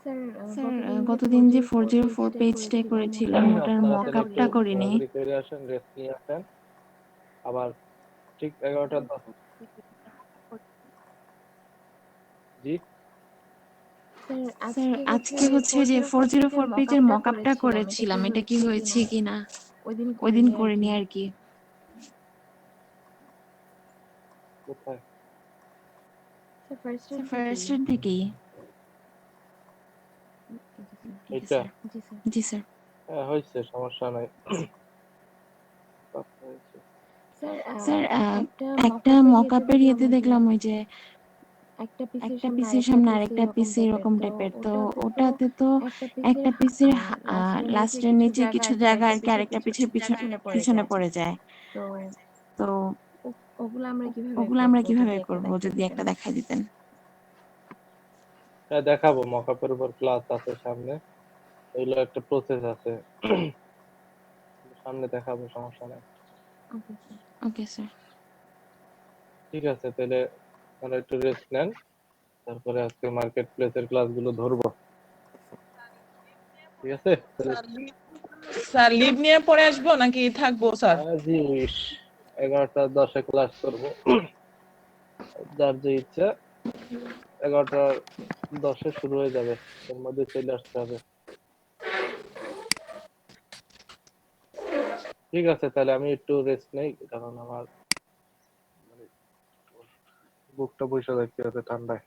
স্যার গতদিন যে 404 পেজটা করেছিলাম ওটার আপনারা মক তাহলে একটু আপটা করিনি। ঘোরাঘুরি করে আসেন, রেস্ট নিয়ে আসেন, আবার ঠিক 11টা 10। জি স্যার আজকে হচ্ছে যে 404 পেজের মক আপটা করেছিলাম, এটা কি হয়েছে কিনা ওই দিন করিনি আর কি। কোথায়? স্যার ফার্স্টের দিকেই। এইটা? জি স্যার। হ্যাঁ হয়েছে, সমস্যা নাই। কথা হয়েছে। স্যার একটা মক আপের ইয়েতে দেখলাম ওই যে একটা পিসের সামনে আরেকটা পিস এরকম টাইপের, তো ওটাতে তো একটা পিসের লাস্টের নিচে কিছু জায়গা আর কি আরেকটা পিসের পিছনে পড়ে যায়, তো ওগুলো আমরা কিভাবে করব যদি একটা দেখাই দিতেন। হ্যাঁ দেখাবো, মকআপের উপর ক্লাস আছে সামনে, এগুলো একটা প্রসেস আছে, সামনে দেখাবো, সমস্যা নাই। Okay sir. ঠিক আছে, তাহলে আপনারা একটু রেস্ট নেন, তারপরে আজকে মার্কেট প্লেসের ক্লাসগুলো ধরবো। ঠিক আছে? স্যার লিভ নিয়ে পরে আসবো নাকি থাকবো স্যার? জি 11টা 10 ক্লাস করবো, যার যে ইচ্ছা 11টা 10 শুরু হয়ে যাবে, এর মধ্যে চলে আসতে হবে। ঠিক আছে, তাহলে আমি একটু রেস্ট নেই, কারণ আমার বুকটা বসে থাকতে হবে ঠান্ডায়।